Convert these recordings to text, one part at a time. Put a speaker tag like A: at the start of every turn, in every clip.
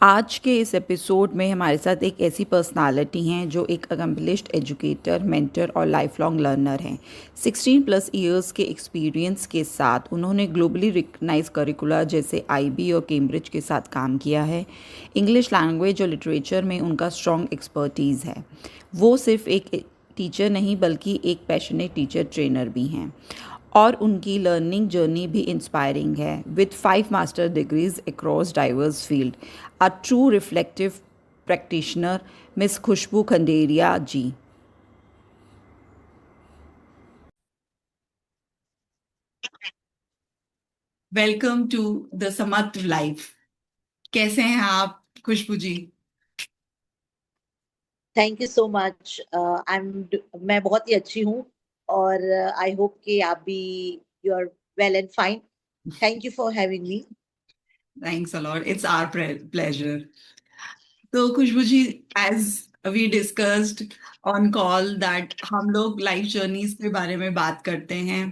A: आज के इस एपिसोड में हमारे साथ एक ऐसी पर्सनालिटी हैं जो एक अकम्पलिश्ड एजुकेटर, मेंटर और लाइफ लॉन्ग लर्नर हैं। 16 प्लस इयर्स के एक्सपीरियंस के साथ उन्होंने ग्लोबली रिकग्नाइज करिकुलर जैसे आईबी और कैम्ब्रिज के साथ काम किया है। इंग्लिश लैंग्वेज और लिटरेचर में उनका स्ट्रॉन्ग एक्सपर्टीज़ है। वो सिर्फ एक टीचर नहीं बल्कि एक पैशनेट टीचर ट्रेनर भी हैं और उनकी लर्निंग जर्नी भी इंस्पायरिंग है। With 5 master degrees across diverse field, a true reflective practitioner, miss Khushboo Khanderia ji. Welcome to the Samarth life. कैसे हैं आप Khushboo ji?
B: Thank you so much. मैं बहुत ही अच्छी हूँ और आई होप कि आप भी you are well and fine. Thank you for having me.
A: Thanks a lot, it's our pleasure. तो Khushboo ji, as we discussed on call that हम लोग लाइफ जर्नीज के बारे में बात करते हैं।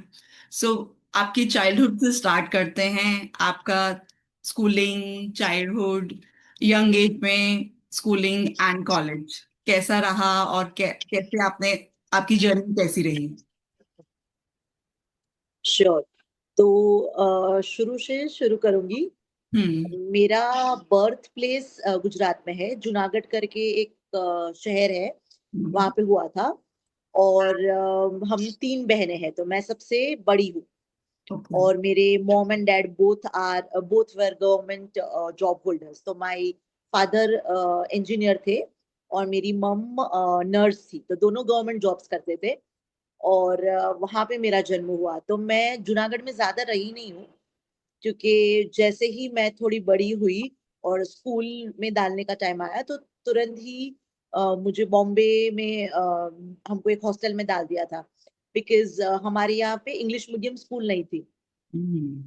A: सो आपकी चाइल्डहुड से स्टार्ट करते हैं। आपका स्कूलिंग, चाइल्डहुड, यंग एज में स्कूलिंग एंड कॉलेज कैसा रहा और कैसे आपने आपकी जर्नी कैसी रही?
B: श्योर। तो शुरू से शुरू करूंगी।
A: हम्म।
B: मेरा बर्थ प्लेस गुजरात में है। जूनागढ़ करके एक शहर है, वहां पे हुआ था। और हम 3 बहनें हैं, तो मैं सबसे बड़ी हूँ।
A: ओके।
B: और मेरे mom and dad both were government job holders. तो माय फादर इंजीनियर थे और मेरी मम नर्स थी, तो दोनों गवर्नमेंट जॉब्स करते थे। और वहां पे मेरा जन्म हुआ। तो मैं जूनागढ़ में ज्यादा रही नहीं हूँ, क्योंकि जैसे ही मैं थोड़ी बड़ी हुई और स्कूल में डालने का टाइम आया, तो तुरंत ही मुझे बॉम्बे में हमको एक हॉस्टल में डाल दिया था। बिकॉज हमारे यहाँ पे इंग्लिश मीडियम स्कूल नहीं थी
A: हम्म।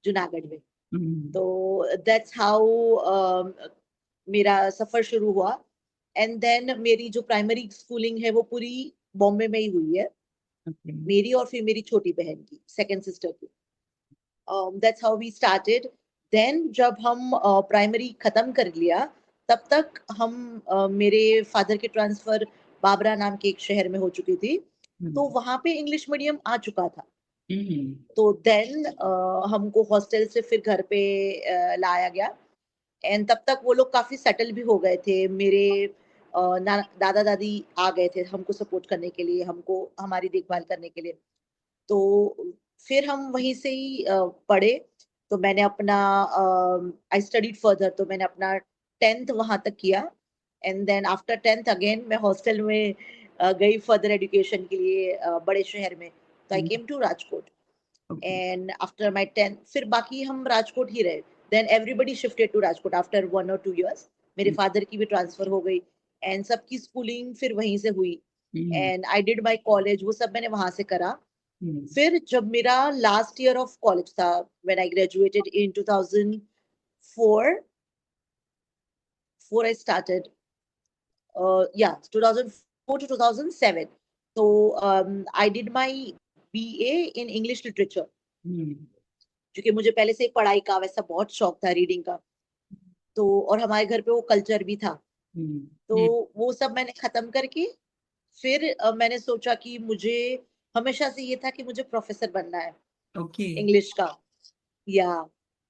B: जूनागढ़ में।
A: हम्म।
B: तो दैट्स हाउ मेरा सफर शुरू हुआ। एंड देन मेरी जो प्राइमरी स्कूलिंग है वो पूरी बॉम्बे में ही हुई है,
A: ओके।
B: मेरी और फिर मेरी छोटी बहन की, सेकंड सिस्टर की। That's how we started. Then जब हम प्राइमरी खत्म कर लिया, तब तक हम मेरे फादर के ट्रांसफर बाबरा नाम के एक शहर में हो चुकी थी। तो
A: हम्म।
B: वहां पे इंग्लिश मीडियम आ चुका था।
A: हम्म।
B: तो देन हमको हॉस्टल से फिर घर पे लाया गया। एंड तब तक वो लोग काफी सेटल भी हो गए थे। मेरे दादा दादी आ गए थे हमको सपोर्ट करने के लिए, हमको हमारी देखभाल करने के लिए। तो फिर हम वहीं से ही पढ़े। तो मैंने अपना आई स्टडीड फर्दर, तो मैंने अपना 10th वहां तक किया। And then after 10th again मैं हॉस्टल में गई फर्दर एजुकेशन के लिए, बड़े शहर में। तो I came to Rajkot.
A: Okay.
B: And after my 10th फिर बाकी हम राजकोट ही रहे। Then everybody shifted to Rajkot after 1 or 2 years। मेरे फादर की भी ट्रांसफर हो गई एंड सबकी स्कूलिंग फिर वहीं से हुई। And I did my college, वो सब मैंने वहां से करा। फिर जब मेरा लास्ट ईयर ऑफ कॉलेज था, when I graduated in 2004, 4 I started, yeah, 2004 to 2007. So I did my BA in English literature, क्योंकि मुझे पहले से ही पढ़ाई का वैसा बहुत शौक था, रीडिंग का। तो और हमारे घर पे वो कल्चर भी था। तो वो सब मैंने खत्म करके फिर मैंने सोचा कि मुझे हमेशा से ये था कि मुझे प्रोफेसर बनना है
A: ओके।
B: इंग्लिश का। या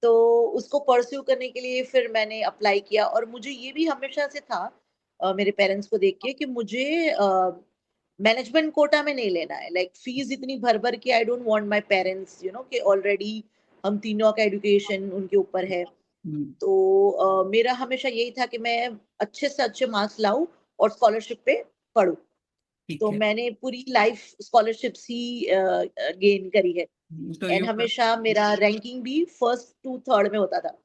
B: तो उसको परस्यू करने के लिए फिर मैंने अप्लाई किया। और मुझे ये भी हमेशा से था, मेरे पेरेंट्स को देख के, कि मुझे मैनेजमेंट कोटा में नहीं लेना है। लाइक फीस इतनी भर भर के, I don't want my parents कि ऑलरेडी हम तीनों का एजुकेशन उनके ऊपर है। तो मेरा हमेशा यही था कि मैं अच्छे से अच्छे मार्क्स लाऊं और स्कॉलरशिप पे पढूं।
A: ठीक
B: तो
A: है।
B: मैंने पूरी लाइफ स्कॉलरशिप्स ही गेन करी है।
A: तो
B: एंड
A: यू
B: हमेशा मेरा रैंकिंग भी फर्स्ट टू थर्ड में होता था।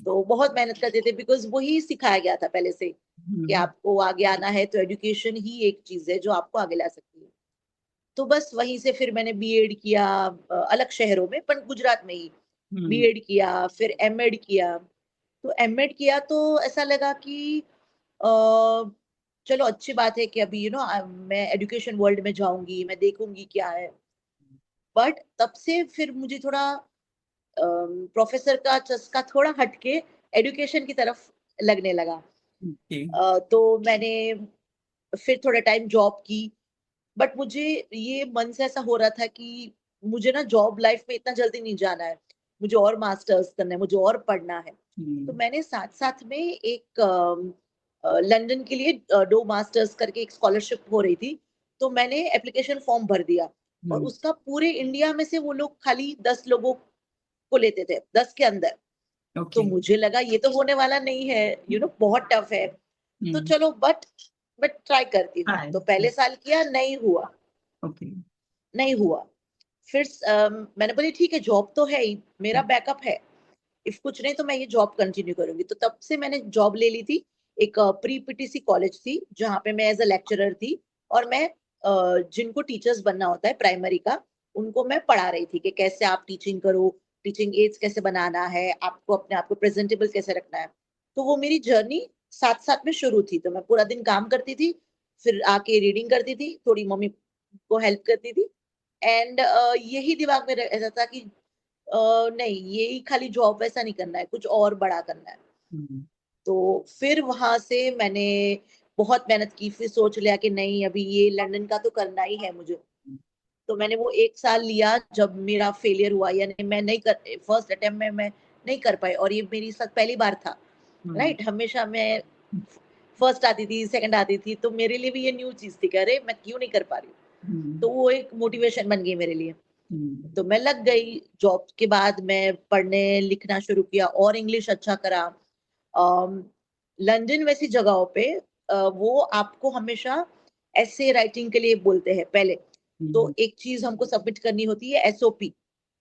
B: तो बहुत मेहनत करते थे, बिकॉज वही सिखाया गया था पहले से कि आपको आगे आना है तो एजुकेशन ही एक चीज है जो आपको आगे ला सकती है। तो बस वहीं से फिर मैंने बीएड किया, अलग शहरों में, पर गुजरात में ही बीएड किया, फिर एमएड किया। तो एमएड किया तो ऐसा लगा कि अ, चलो अच्छी बात है कि अभी मैं एजुकेशन वर्ल्ड में जाऊंगी, मैं देखूंगी क्या है। बट तब से फिर मुझे थोड़ा प्रोफेसर का चस्का थोड़ा हटके एजुकेशन की तरफ लगने लगा।
A: ओके।
B: तो मैंने फिर थोड़ा टाइम जॉब की, बट मुझे ये मन से ऐसा हो रहा था कि मुझे ना जॉब लाइफ में इतना जल्दी नहीं जाना है, मुझे और मास्टर्स करना है, मुझे और पढ़ना है। तो मैंने साथ साथ में एक लंदन के लिए डो मास्टर्स करके एक स्कॉलरशिप हो रही थी, तो मैंने एप्लीकेशन फॉर्म भर दिया, और उसका पूरे इंडिया में से वो लोग खाली 10 लोगों को लेते थे, 10 के अंदर। तो
A: ओके।
B: मुझे लगा ये तो होने वाला नहीं है, बहुत टफ है। तो चलो, बट ट्राई करती हूँ।
A: हाय।
B: तो पहले साल किया, नहीं हुआ,
A: ओके।
B: नहीं हुआ। फिर मैंने बोली ठीक है, जॉब तो है ही, मेरा बैकअप है, इफ कुछ नहीं तो मैं ये जॉब कंटिन्यू करूंगी। तो तब से मैंने जॉब ले ली थी। एक प्री पीटीसी कॉलेज थी जहाँ पे मैं एज अ लेक्चरर थी, और मैं जिनको टीचर्स बनना होता है प्राइमरी का, उनको मैं पढ़ा रही थी कि कैसे आप टीचिंग करो, टीचिंग एड्स कैसे बनाना है, आपको अपने आप को प्रेजेंटेबल कैसे रखना है। तो वो मेरी जर्नी साथ साथ में शुरू थी। तो मैं पूरा दिन काम करती थी, फिर आके रीडिंग करती थी, थोड़ी मम्मी को हेल्प करती थी, एंड यही दिमाग में रहता था कि नहीं, यही खाली जॉब वैसा नहीं करना है, कुछ और बड़ा करना है। तो फिर वहां से मैंने बहुत मेहनत की, फिर सोच लिया कि नहीं, अभी ये लंदन का तो करना ही है मुझे। तो मैंने वो 1 साल लिया। जब मेरा फेलियर हुआ, यानी मैं नहीं कर, फर्स्ट अटेम्प्ट में मैं नहीं कर पाई, और ये मेरी साथ पहली बार था, राइट। हमेशा मैं फर्स्ट आती थी, सेकंड आती थी, तो मेरे लिए भी ये न्यू चीज थी कि अरे मैं क्यों नहीं कर पा रही हूँ। तो वो एक मोटिवेशन बन गई मेरे लिए। तो मैं लग गई। जॉब के बाद मैं पढ़ने लिखना शुरू किया और इंग्लिश अच्छा करा। लंदन वैसी जगहों पे वो आपको हमेशा ऐसे राइटिंग के लिए बोलते हैं पहले। तो एक चीज हमको सबमिट करनी होती है, SOP,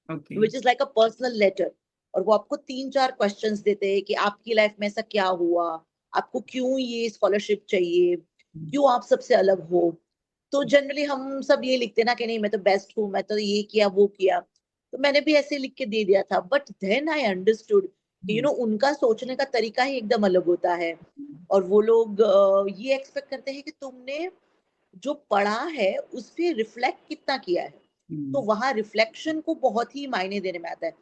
A: okay.
B: Which is like a personal letter. और वो आपको 3-4 क्वेश्चंस देते हैं कि आपकी लाइफ में ऐसा क्या हुआ, आपको क्यों ये स्कॉलरशिप चाहिए, क्यों आप सबसे अलग हो। तो जनरली हम सब ये लिखते ना कि नहीं, मैं तो बेस्ट हूँ, मैं तो ये किया वो किया। तो मैंने भी ऐसे लिख के दे दिया था, बट देन आई अंडरस्टूड कि उनका सोचने का तरीका ही एकदम अलग होता है। और वो लोग ये एक्सपेक्ट करते हैं कि तुमने जो पढ़ा है उस पे रिफ्लेक्ट कितना किया है। तो वहां रिफ्लेक्शन को बहुत ही मायने देने में आता है।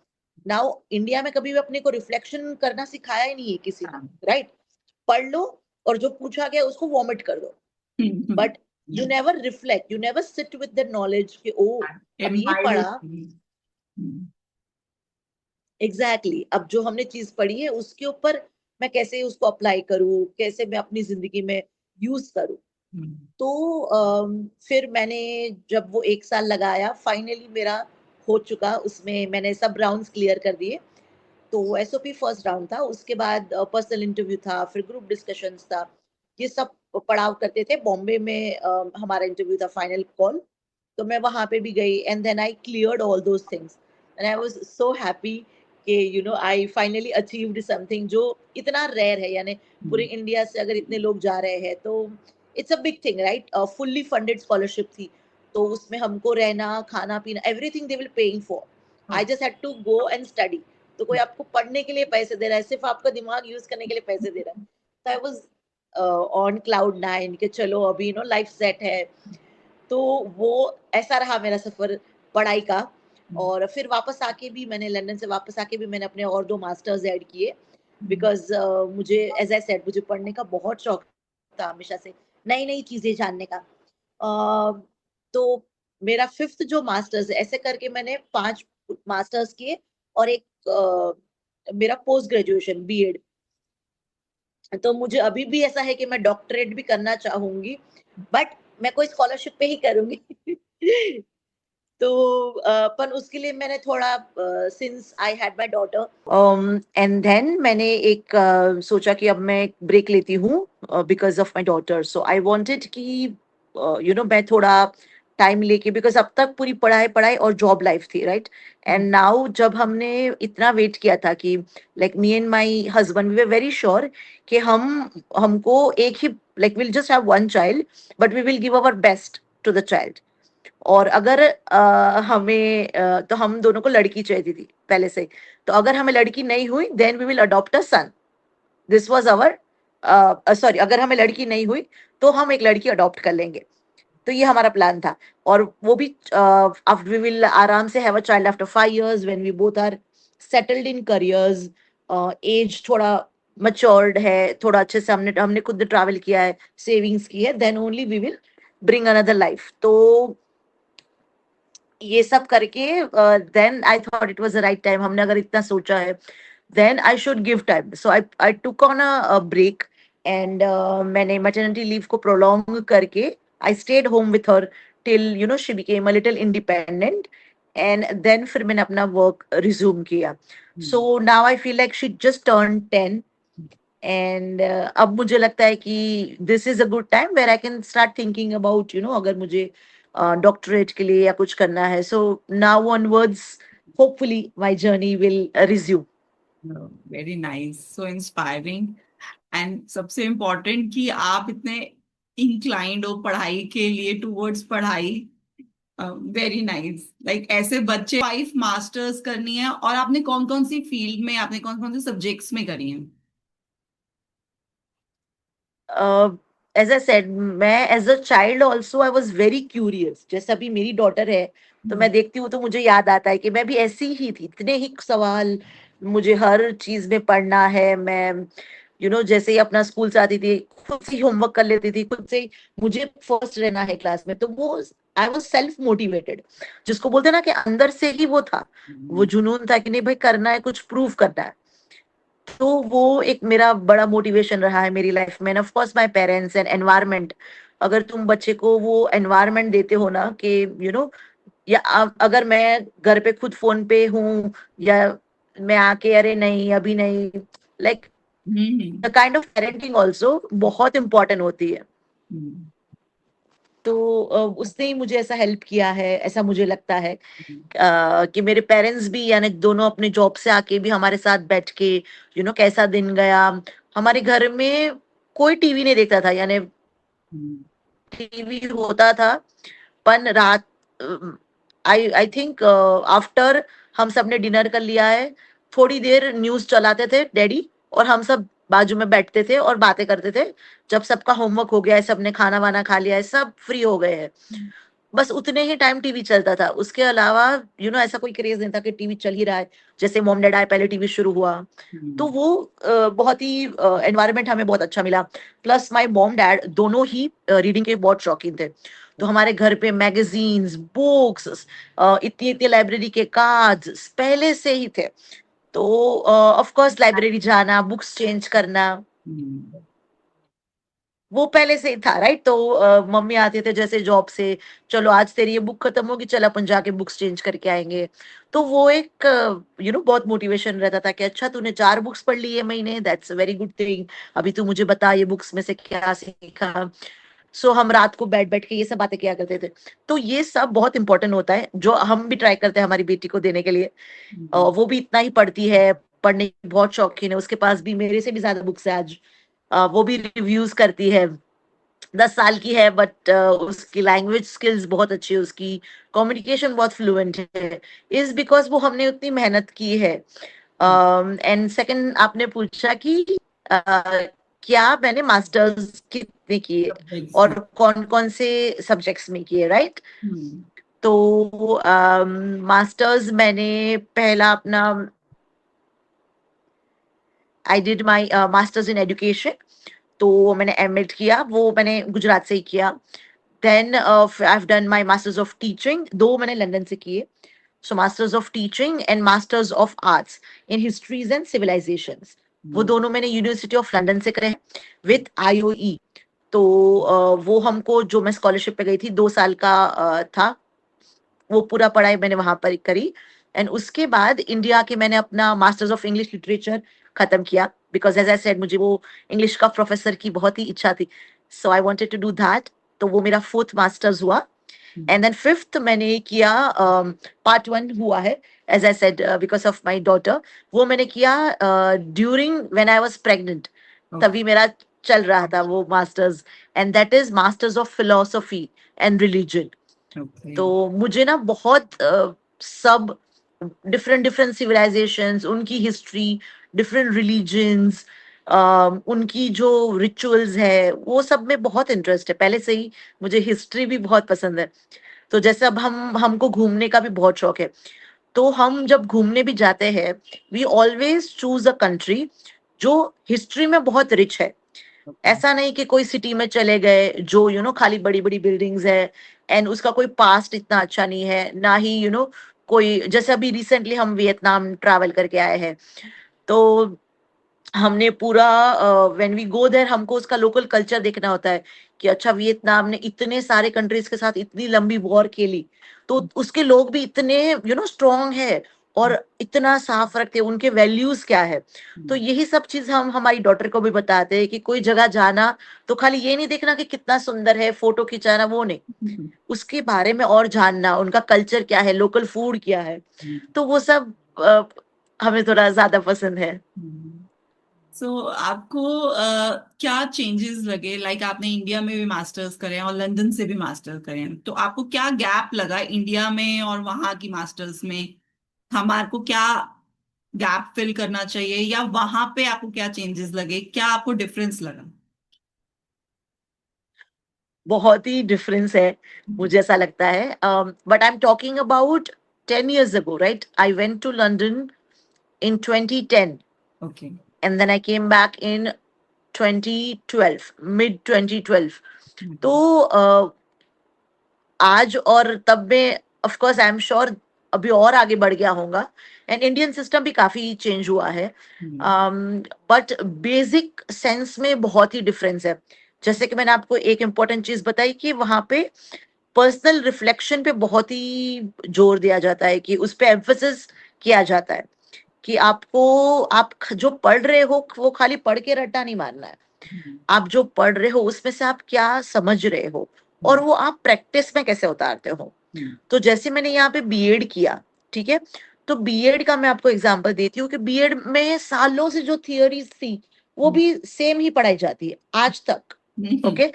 B: नाउ इंडिया में कभी भी अपने को रिफ्लेक्शन करना सिखाया ही नहीं है किसी ने, राइट। पढ़ लो, और जो पूछा गया उसको वॉमिट कर दो, but you never reflect, you never sit with the knowledge कि ओ, अब ये पढ़ा। एग्जैक्टली अब जो हमने चीज पढ़ी है उसके ऊपर मैं कैसे उसको अप्लाई करूँ, कैसे मैं अपनी जिंदगी में यूज करूँ। तो फिर मैंने जब वो 1 साल लगाया, फाइनली मेरा हो चुका, उसमें मैंने सब राउंड्स क्लियर कर दिए। तो एसओपी फर्स्ट राउंड था, उसके बाद पर्सनल इंटरव्यू था, फिर ग्रुप डिस्कशंस था, ये सब पड़ाव करते थे। बॉम्बे में हमारा इंटरव्यू था, फाइनल कॉल। तो मैं वहां पे भी गई, and then I cleared all those things, and I was so happy कि आई फाइनली अचीव्ड समथिंग जो इतना रेयर है। यानी पूरे इंडिया से अगर इतने लोग जा रहे हैं तो it's a big thing, right. Fully funded scholarship थी, तो उसमें हमको रहना, खाना पीना, everything they will paying for. I just had to go and study. तो कोई आपको पढ़ने के लिए पैसे दे रहा है, सिर्फ आपका दिमाग यूज करने के लिए पैसे दे रहा है। तो आई वाज ऑन क्लाउड 9 कि चलो अभी लाइफ सेट है। तो वो ऐसा रहा मेरा सफर पढ़ाई का। और फिर वापस आके भी मैंने, लंदन से वापस आके भी मैंने अपने और 2 मास्टर्स ऐड किए, बिकॉज मुझे, एज आई सेड, मुझे पढ़ने का बहुत शौक था हमेशा से, नई नई चीजें जानने का। तो मेरा फिफ्थ जो मास्टर्स है, ऐसे करके मैंने 5 मास्टर्स किए, और एक मेरा पोस्ट ग्रेजुएशन बीएड। तो मुझे अभी भी ऐसा है कि मैं डॉक्टरेट भी करना चाहूंगी, बट मैं कोई स्कॉलरशिप पे ही करूंगी। तो पर उसके लिए मैंने थोड़ा, since I had my daughter, and then मैंने एक सोचा कि अब मैं ब्रेक लेती हूँ because of my daughter. So I wanted कि मैं थोड़ा टाइम लेके, बिकॉज अब तक पूरी पढ़ाई पढ़ाई और जॉब लाइफ थी, राइट। एंड नाउ जब हमने इतना वेट किया था कि like me and my husband we were very sure कि हमको एक ही, like will just have one child, but we will give our best to the child. और अगर तो हम दोनों को लड़की चाहिए थी पहले से। तो अगर हमें लड़की नहीं हुई, then we will adopt a son. This was our, sorry, अगर हमें लड़की नहीं हुई तो हम एक लड़की अडॉप्ट कर लेंगे। तो ये हमारा प्लान था। और वो भी आफ्टर वी विल आराम से have a child after 5 years when we both are settled in careers, as थोड़ा matured है, थोड़ा अच्छे से हमने हमने खुद ट्रैवल किया है, सेविंग्स की है, then only we will bring another life. तो ये सब करके then I thought it was the right time. हमने अगर इतना सोचा है, then I should give time. So I took on a break and मैंने maternity leave को prolong करके I stayed home with her till you know she became a little independent and then फिर मैंने अपना work resume किया. So now I feel like she just turned 10 and अब मुझे लगता है कि this is a good time where I can start thinking about you know अगर मुझे doctorate के लिए या कुछ करना है. So now onwards hopefully my journey will resume.
A: Very nice, so inspiring. And सबसे इम्पोर्टेंट कि आप इतने इंक्लाइंड हो पढ़ाई के लिए, टूवर्ड्स पढ़ाई. Very nice. लाइक ऐसे बच्चे 5 मास्टर्स करनी है, और आपने कौन कौन सी फील्ड में, आपने कौन कौन से सब्जेक्ट्स में करी हैं?
B: एज आई सेड, मैं as a child also I was very curious. जैसे अभी मेरी डॉटर है तो मैं देखती हूँ तो मुझे याद आता है कि मैं भी ऐसी ही थी, इतने ही सवाल, मुझे हर चीज में पढ़ना है. मैं जैसे ही अपना स्कूल से आती थी खुद से होमवर्क कर लेती थी, खुद से ही मुझे फर्स्ट रहना है क्लास में. तो वो आई वॉज सेल्फ मोटिवेटेड, जिसको बोलते हैं ना कि अंदर से ही वो था, वो जुनून था कि नहीं भाई करना है, कुछ प्रूव करना है. तो वो एक मेरा बड़ा मोटिवेशन रहा है मेरी लाइफ में. Of course my parents and environment. अगर तुम बच्चे को वो एनवायरनमेंट देते हो ना कि या अगर मैं घर पे खुद फोन पे हूँ, या मैं आके अरे नहीं अभी नहीं, like the kind of parenting also बहुत इंपॉर्टेंट होती है. तो उसने ही मुझे ऐसा हेल्प किया है, ऐसा मुझे लगता है. कि मेरे पेरेंट्स भी यानी दोनों अपने जॉब से आके भी हमारे साथ बैठ के कैसा दिन गया. हमारे घर में कोई टीवी नहीं देखता था, यानी टीवी होता था पर रात, आई आई थिंक आफ्टर हम सब ने डिनर कर लिया है, थोड़ी देर न्यूज चलाते थे डैडी, और हम सब बाजू में बैठते थे और बातें करते थे. जब सबका होमवर्क हो गया है, सबने खाना वाना खा लिया है, सब फ्री हो गए हैं, बस उतने ही टाइम टीवी चलता था. उसके अलावा ऐसा कोई क्रेज नहीं था कि टीवी चल ही रहा है. जैसे मॉम डैड आए पहले टीवी शुरू हुआ. तो वो बहुत ही एनवायरनमेंट हमें बहुत अच्छा मिला. प्लस माय मॉम डैड दोनों ही रीडिंग के बहुत शौकीन थे. तो हमारे घर पे मैगजीन्स, बुक्स, इतनी इतनी लाइब्रेरी के कार्ड्स पहले से ही थे. तो ऑफ कोर्स लाइब्रेरी जाना, बुक्स चेंज करना, वो पहले से ही था, राइट. तो मम्मी आते थे जैसे जॉब से, चलो आज तेरी ये बुक खत्म होगी, चल अपन जाके बुक्स चेंज करके आएंगे. तो वो एक बहुत मोटिवेशन रहता था कि अच्छा तूने 4 बुक्स पढ़ ली है महीने, that's a very good thing. अभी तू मुझे बता ये बुक्स में से क्या सीखा. सो हम रात को बैठ बैठ के ये सब बातें किया करते थे. तो ये सब बहुत इंपॉर्टेंट होता है, जो हम भी ट्राई करते हैं हमारी बेटी को देने के लिए. वो भी इतना ही पढ़ती है, पढ़ने की बहुत शौकीन है, उसके पास भी मेरे से भी ज्यादा बुक्स है आज. वो भी रिव्यूज करती है. 10 साल की है बट उसकी लैंग्वेज स्किल्स बहुत अच्छी है, उसकी कम्युनिकेशन बहुत फ्लुएंट है. इज बिकॉज वो हमने उतनी मेहनत की है. एंड सेकंड आपने पूछा कि क्या मैंने मास्टर्स कितने किए और कौन कौन से सब्जेक्ट्स में किए, राइट. तो मास्टर्स मैंने पहला अपना I did my masters in education. तो मैंने एमएड किया, वो मैंने गुजरात से ही किया. Then I have done my masters of teaching, दो मैंने लंदन से किए. So masters of teaching and masters of arts in histories and civilisations, वो दोनों मैंने यूनिवर्सिटी ऑफ लंदन से करे विथ आईओई. तो वो हमको, जो मैं स्कॉलरशिप पे गई थी, 2 साल का था, वो पूरा पढ़ाई मैंने वहां पर करी. एंड उसके बाद इंडिया के मैंने अपना मास्टर्स ऑफ इंग्लिश लिटरेचर खत्म किया, बिकॉज एज आई सेड मुझे वो इंग्लिश का प्रोफेसर की बहुत ही इच्छा थी. So I wanted to do that. तो वो मेरा 4th मास्टर्स हुआ. एंड देन 5th मैंने किया, पार्ट 1 हुआ है as I said because of my daughter. वो मैंने किया during when I was pregnant, तभी मेरा चल रहा था वो masters. And that is masters of philosophy and religion. तो मुझे ना बहुत सब डिफरेंट डिफरेंट सिविलाइजेशंस, उनकी हिस्ट्री, डिफरेंट रिलीजन्स, उनकी जो रिचुअल्स है, वो सब में बहुत इंटरेस्ट है पहले से ही. मुझे हिस्ट्री भी बहुत पसंद है. तो जैसे अब हमको घूमने का भी बहुत शौक है. तो हम जब घूमने भी जाते हैं, we always choose a country जो हिस्ट्री में बहुत रिच है। ऐसा नहीं कि कोई सिटी में चले गए जो खाली बड़ी बड़ी बिल्डिंग्स है एंड उसका कोई पास्ट इतना अच्छा नहीं है, ना ही कोई, जैसे अभी रिसेंटली हम वियतनाम ट्रैवल करके आए हैं, तो हमने पूरा व्हेन वी गो देयर हमको उसका लोकल कल्चर देखना होता है कि अच्छा वियतनाम ने इतने सारे कंट्रीज के साथ इतनी लंबी वॉर खेली, तो उसके लोग भी इतने स्ट्रांग है और इतना साफ रखते हैं, उनके वैल्यूज क्या है। तो यही सब चीज हम हमारी डॉटर को भी बताते हैं कि कोई जगह जाना तो खाली ये नहीं देखना कि कितना सुंदर है, फोटो खिंचाना, वो नहीं, उसके बारे में और जानना, उनका कल्चर क्या है, लोकल फूड क्या है। तो वो सब हमें थोड़ा ज्यादा पसंद है।
A: आपको क्या चेंजेस लगे, लाइक आपने इंडिया में भी मास्टर्स करे हैं और लंदन से भी मास्टर्स करे हैं, तो आपको क्या गैप लगा इंडिया में और वहां की मास्टर्स में? हमारे को क्या गैप फिल करना चाहिए, या वहां पे आपको क्या चेंजेस लगे, क्या आपको डिफरेंस लगा?
B: बहुत ही डिफरेंस है, मुझे ऐसा लगता है। But I am talking about 10 years ago, right? I went to London in 2010,
A: okay.
B: and then I came back in 2012, mid 2012. तो आज और तब में of course I am sure अभी और आगे बढ़ गया होगा, एंड इंडियन सिस्टम भी काफी चेंज हुआ है, बट बेसिक सेंस में बहुत ही डिफरेंस है। जैसे कि मैंने आपको एक इम्पोर्टेंट चीज बताई कि वहां पे पर्सनल रिफ्लेक्शन पे बहुत ही जोर दिया जाता है, कि उस पे एम्फोसिस किया जाता है कि आप जो पढ़ रहे हो वो खाली पढ़ के रट्टा नहीं मारना है, आप जो पढ़ रहे हो उसमें से आप क्या समझ रहे हो और वो आप प्रैक्टिस में कैसे उतारते हो। तो जैसे मैंने यहाँ पे बीएड किया, ठीक है, तो बीएड का मैं आपको एग्जांपल देती हूँ कि बीएड में सालों से जो थियोरीज थी वो भी सेम ही पढ़ाई जाती है आज तक। ओके,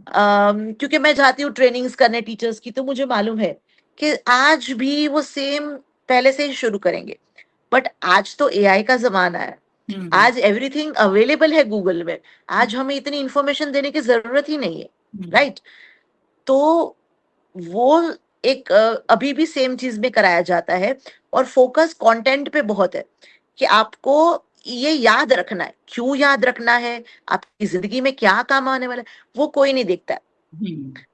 B: क्योंकि मैं जाती हूँ ट्रेनिंग्स करने टीचर्स की, तो मुझे मालूम है कि आज भी वो सेम पहले से ही शुरू करेंगे। बट आज तो एआई का जमाना है, आज एवरीथिंग अवेलेबल है गूगल में, आज हमें इतनी इंफॉर्मेशन देने की जरूरत ही नहीं है, राइट? तो वो एक अभी भी सेम चीज में कराया जाता है, और फोकस कंटेंट पे बहुत है कि आपको ये याद रखना है, क्यों याद रखना है, आपकी जिंदगी में क्या काम आने वाला है, वो कोई नहीं देखता है।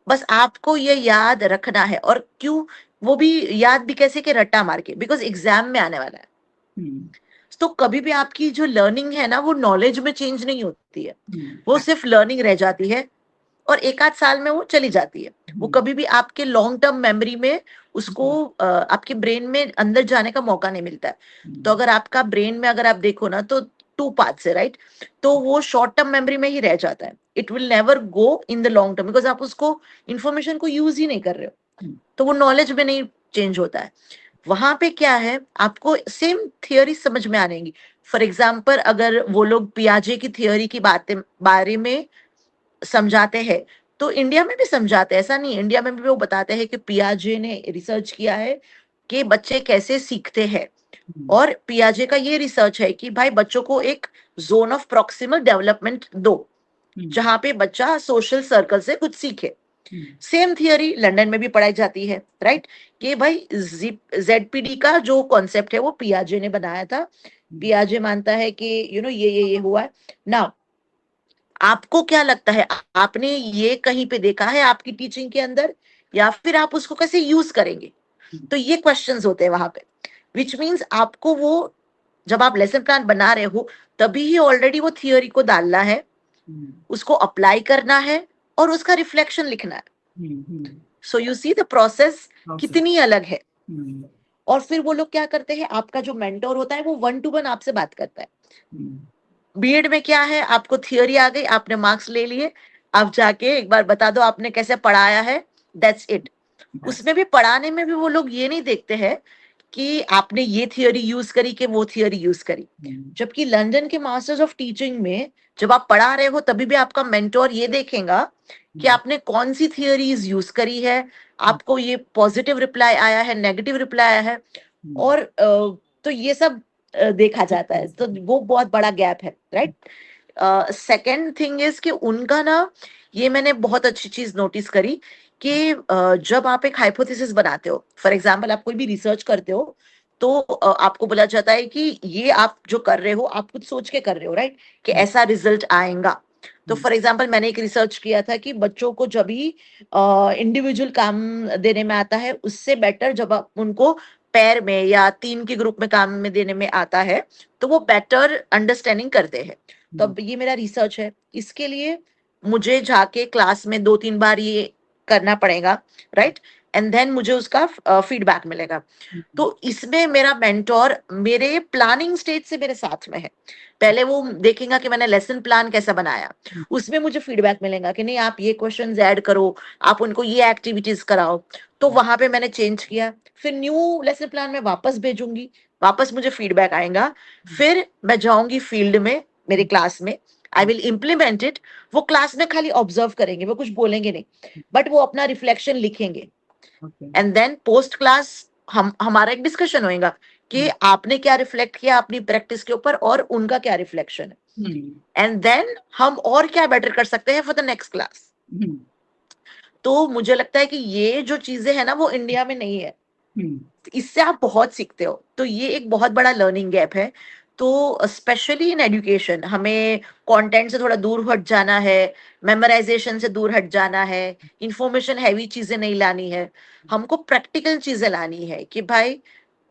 B: बस आपको ये याद रखना है, और क्यों, वो भी याद भी कैसे, कि रट्टा मार के, बिकॉज एग्जाम में आने वाला है। तो कभी भी आपकी जो लर्निंग है ना वो नॉलेज में चेंज नहीं होती है, वो सिर्फ लर्निंग रह जाती है और एक आध साल में वो चली जाती है, वो कभी भी आपके लॉन्ग टर्म मेमोरी में उसको आपके ब्रेन में अंदर जाने का मौका नहीं मिलता है। तो अगर आपका ब्रेन में अगर आप देखो ना तो टू पार्ट्स है, राइट? तो वो शॉर्ट टर्म मेमोरी में ही रह जाता है, it will never go in the long term, because आप उसको इंफॉर्मेशन को यूज ही नहीं कर रहे हो, तो वो नॉलेज में नहीं चेंज होता है। वहां पे क्या है, आपको सेम थियोरी समझ में आनेगी। फॉर एग्जाम्पल अगर वो लोग पियाजे की थियोरी की बातें बारे में समझाते हैं, तो इंडिया में भी समझाते हैं, ऐसा नहीं, इंडिया में भी वो बताते हैं कि पियाजे ने रिसर्च किया है कि बच्चे कैसे सीखते हैं, और पियाजे का ये रिसर्च है कि भाई बच्चों को एक जोन ऑफ प्रॉक्सिमल डेवलपमेंट दो, जहां पे बच्चा सोशल सर्कल से कुछ सीखे। सेम थियोरी लंदन में भी पढ़ाई जाती है, राइट? कि भाई जेडपीडी का जो कॉन्सेप्ट है वो पियाजे ने बनाया था। पियाजे मानता है कि ये हुआ है ना। आपको क्या लगता है, आपने ये कहीं पे देखा है आपकी टीचिंग के अंदर, या फिर आप उसको कैसे यूज करेंगे? तो ये क्वेश्चंस होते हैं वहां पे, विच मीन्स आपको वो, जब आप लेसन प्लान बना रहे हो तभी ही ऑलरेडी वो थियोरी को डालना है, उसको अप्लाई करना है और उसका रिफ्लेक्शन लिखना है। So you see the process कितनी अलग है। और फिर वो लोग क्या करते हैं, आपका जो मेंटोर होता है वो 1-to-1 आपसे बात करता है। बीएड में क्या है, आपको थियोरी आ गई, आपने मार्क्स ले लिए, आप जाके एक बार बता दो आपने कैसे पढ़ाया है, दैट्स इट। उसमें भी पढ़ाने में भी वो लोग ये नहीं देखते हैं कि आपने ये थियोरी यूज करी कि वो थियोरी यूज करी। जबकि लंदन के मास्टर्स ऑफ टीचिंग में जब आप पढ़ा रहे हो तभी भी आपका मेंटोर ये देखेगा कि आपने कौन सी थियोरीज यूज करी है, आपको ये पॉजिटिव रिप्लाई आया है, नेगेटिव रिप्लाई आया है, और तो ये सब देखा जाता है। तो वो बहुत बड़ा गैप है, राइट? सेकेंड थिंग इज कि उनका ना, ये मैंने बहुत अच्छी चीज नोटिस करी कि जब आप एक हाइपोथेसिस बनाते हो, फॉर एग्जांपल आप कोई भी रिसर्च करते हो, तो आपको बोला जाता है कि ये आप जो कर रहे हो आप कुछ सोच के कर रहे हो, राइट, कि ऐसा रिजल्ट आएगा। तो फॉर एग्जाम्पल मैंने एक रिसर्च किया था कि बच्चों को जब भी इंडिविजुअल काम देने में आता है, उससे बेटर जब आप उनको पैर में या 3 के ग्रुप में काम में देने में आता है, तो वो बेटर अंडरस्टैंडिंग करते हैं। तो अब ये मेरा रिसर्च है, इसके लिए मुझे जाके क्लास में 2-3 बार ये करना पड़ेगा, राइट, एंड देन मुझे उसका फीडबैक मिलेगा। तो इसमें मेरा मेंटोर मेरे प्लानिंग स्टेज से मेरे साथ में है। पहले वो देखेगा कि मैंने लेसन प्लान कैसा बनाया, उसमें मुझे फीडबैक मिलेगा कि नहीं आप ये क्वेश्चंस ऐड करो, आप उनको ये एक्टिविटीज कराओ। तो वहां पे मैंने चेंज किया, फिर न्यू लेसन प्लान में वापस भेजूंगी, वापस मुझे फीडबैक आएगा, फिर मैं जाऊंगी फील्ड में मेरी क्लास में, आई विल इम्प्लीमेंट इट। वो क्लास में खाली ऑब्जर्व करेंगे, वो कुछ बोलेंगे नहीं, बट वो अपना रिफ्लेक्शन लिखेंगे। एंड देन पोस्ट क्लास हमारा एक डिस्कशन होएगा कि आपने क्या रिफ्लेक्ट किया अपनी प्रैक्टिस के ऊपर और उनका क्या रिफ्लेक्शन है, एंड देन हम और क्या बेटर कर सकते हैं फॉर द नेक्स्ट क्लास। तो मुझे लगता है कि ये जो चीजें है ना वो इंडिया में नहीं है, इससे आप बहुत सीखते हो। तो ये एक बहुत बड़ा लर्निंग गैप है। तो स्पेशली इन एजुकेशन हमें कंटेंट से थोड़ा दूर हट जाना है, मेमोराइजेशन से दूर हट जाना है, इंफॉर्मेशन हैवी चीजें नहीं लानी है, हमको प्रैक्टिकल चीजें लानी है कि भाई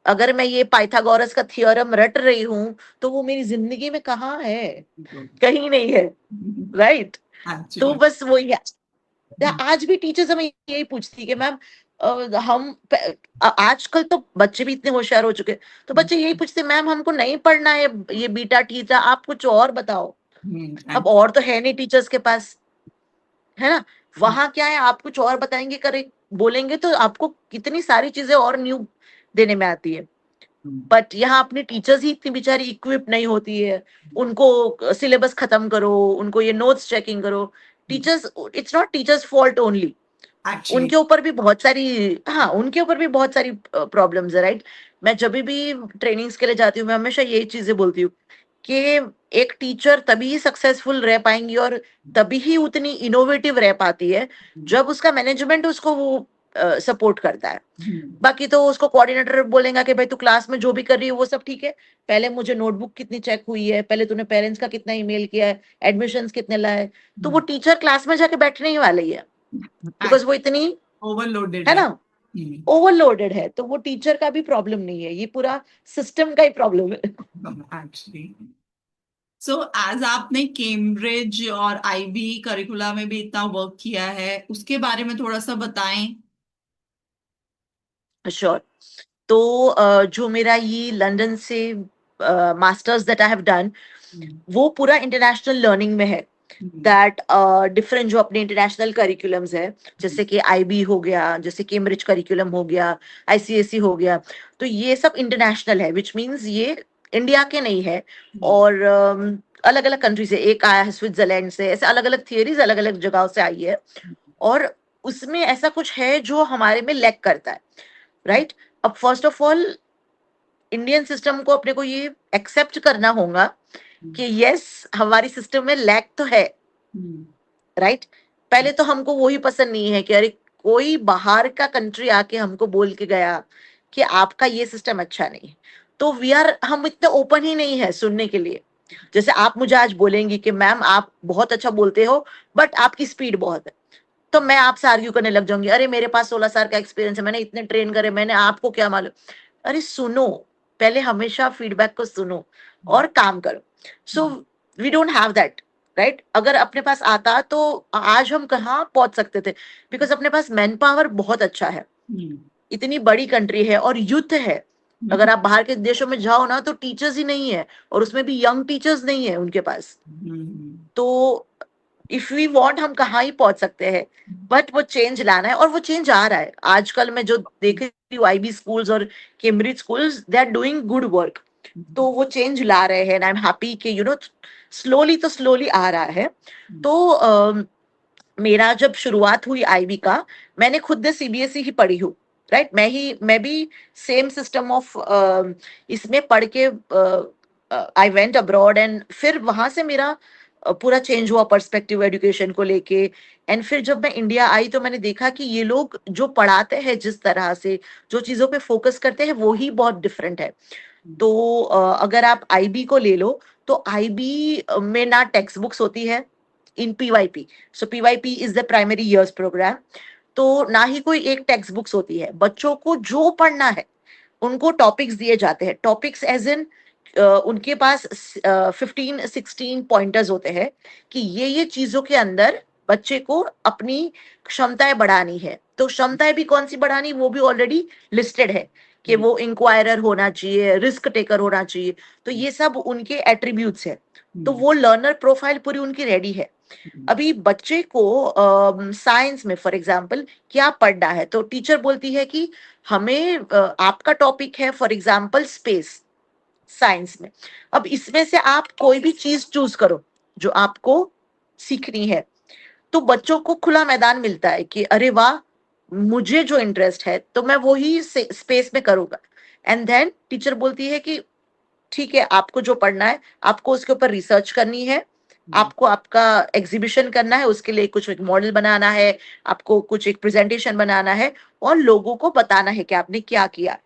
B: अगर मैं ये पाइथागोरस का थियोरम रट रही हूँ तो वो मेरी जिंदगी में कहाँ है, कहीं नहीं है, राइट। तो बस वही है। आज भी टीचर्स हमें यही पूछती कि मैम आजकल तो बच्चे भी इतने होशियार हो चुके, तो बच्चे यही पूछते मैम हमको नहीं पढ़ना है ये बीटा थीटा, आप कुछ और बताओ। अब और तो है नहीं टीचर्स के पास, है ना, वहां क्या है आप कुछ और बताएंगे करे बोलेंगे तो आपको कितनी सारी चीजें और न्यू देने में आती है। बट यहाँ अपनी टीचर्स ही इतनी बेचारी इक्विप नहीं होती है, उनको सिलेबस खत्म करो, उनको ये नोट्स चेकिंग करो। Teachers, it's not teachers fault only, उनके ऊपर भी बहुत सारी, हाँ उनके ऊपर भी बहुत सारी प्रॉब्लम्स है, राइट। मैं जब भी ट्रेनिंग्स के लिए जाती हूँ मैं हमेशा यही चीजें बोलती हूँ कि एक टीचर तभी सक्सेसफुल रह पाएंगी और तभी ही उतनी इनोवेटिव रह पाती है जब उसका मैनेजमेंट उसको वो सपोर्ट करता है। बाकी तो उसको कोऑर्डिनेटर बोलेगा कि भाई तू क्लास में जो भी कर रही है वो सब ठीक है, पहले मुझे नोटबुक कितनी चेक हुई है, पहले तूने पेरेंट्स का कितना ईमेल किया है, एडमिशंस कितने लाए। तो वो टीचर क्लास में जाके बैठने ही वाली है, बिकॉज वो इतनी
C: ओवरलोडेड
B: है ना, ओवरलोडेड है। तो वो टीचर का भी प्रॉब्लम नहीं है, ये पूरा सिस्टम का ही प्रॉब्लम है
C: एक्चुअली। सो एज आपने कैम्ब्रिज और आईबी करिकुला में भी इतना वर्क किया है, उसके बारे में थोड़ा सा बताएं।
B: श्योर। तो जो मेरा ये लंदन से masters that I have done, वो पूरा इंटरनेशनल लर्निंग में है। दैट डिफरेंट जो अपने इंटरनेशनल करिकुलम्स है, जैसे कि आईबी हो गया, जैसे कैम्ब्रिज करिकुलम हो गया, आईसीएसई हो गया, तो ये सब इंटरनेशनल है, विच मीन्स ये इंडिया के नहीं है। और अलग अलग कंट्री से, एक आया है स्विट्जरलैंड से, ऐसे अलग अलग थियरीज अलग अलग जगहों से आई है। और उसमें ऐसा कुछ है जो हमारे में लैक करता है, राइट। अब first of all Indian system को अपने को ये एक्सेप्ट करना होगा कि यस हमारी सिस्टम में लैक तो है, राइट। पहले तो हमको वही पसंद नहीं है कि अरे कोई बाहर का कंट्री आके हमको बोल के गया कि आपका ये सिस्टम अच्छा नहीं है, तो हम इतने ओपन ही नहीं है सुनने के लिए। जैसे आप मुझे आज बोलेंगी कि मैम आप बहुत अच्छा बोलते हो बट आपकी स्पीड बहुत है, तो मैं आपसे आर्ग्यू करने लग जाऊंगी, अरे मेरे पास 16 साल का एक्सपीरियंस है, मैंने इतने ट्रेन करे, मैंने आपको क्या मालूम। अरे सुनो, पहले हमेशा फीडबैक को सुनो और काम करो। So we don't have that, right. अगर अपने पास आता तो आज हम कहाँ पहुंच सकते थे, बिकॉज अपने पास मैन पावर बहुत अच्छा है, इतनी बड़ी कंट्री है और यूथ है। अगर आप बाहर के देशों में जाओ ना तो टीचर्स ही नहीं है, और उसमें भी यंग टीचर्स नहीं है उनके पास। तो इफ वी वांट हम कहाँ ही पहुंच सकते हैं, बट वो चेंज लाना है और वो चेंज आ रहा है। आजकल मैं जो देख रही हूँ आईबी स्कूल्स और Cambridge schools, they are doing good work. तो वो चेंज ला रहे हैं, आई एम हैप्पी कि यू नो स्लोली तो स्लोली आ रहा है। तो मेरा जब शुरुआत हुई आईबी का, मैंने खुद ने सीबीएसई ही पढ़ी हूँ, राइट। मैं भी सेम सिस्टम ऑफ इसमें पढ़ के आई वेंट अब्रॉड, एंड फिर वहां से मेरा पूरा चेंज हुआ पर्सपेक्टिव एजुकेशन को लेके। एंड फिर जब मैं इंडिया आई तो मैंने देखा कि ये लोग जो पढ़ाते हैं, जिस तरह से जो चीजों पे फोकस करते हैं, वो ही बहुत डिफरेंट है। तो अगर आप आईबी को ले लो, तो आईबी में ना टेक्स्ट बुक्स होती है in PYP. So PYP is the primary years programme. तो ना ही कोई एक टेक्स्ट बुक्स होती है, बच्चों को जो पढ़ना है उनको टॉपिक्स दिए जाते हैं। टॉपिक्स एज इन उनके पास 15-16 पॉइंटर्स होते हैं कि ये चीजों के अंदर बच्चे को अपनी क्षमताएं बढ़ानी है। तो क्षमताएं भी कौन सी बढ़ानी, वो भी ऑलरेडी लिस्टेड है कि वो इंक्वायरर होना चाहिए, रिस्क टेकर होना चाहिए। तो ये सब उनके एट्रीब्यूट्स है। तो वो लर्नर प्रोफाइल पूरी उनकी रेडी है। अभी बच्चे को साइंस में फॉर एग्जांपल क्या पढ़ना है, तो टीचर बोलती है कि हमें आपका टॉपिक है फॉर एग्जांपल स्पेस साइंस में, अब इसमें से आप कोई भी चीज चूज करो जो आपको सीखनी है। तो बच्चों को खुला मैदान मिलता है कि अरे वाह, मुझे जो इंटरेस्ट है तो मैं वो ही स्पेस में करूंगा। एंड देन टीचर बोलती है कि ठीक है, आपको जो पढ़ना है आपको उसके ऊपर रिसर्च करनी है, आपको आपका एग्जीबिशन करना है, उसके लिए कुछ एक मॉडल बनाना है, आपको कुछ एक प्रेजेंटेशन बनाना है और लोगों को बताना है कि आपने क्या किया,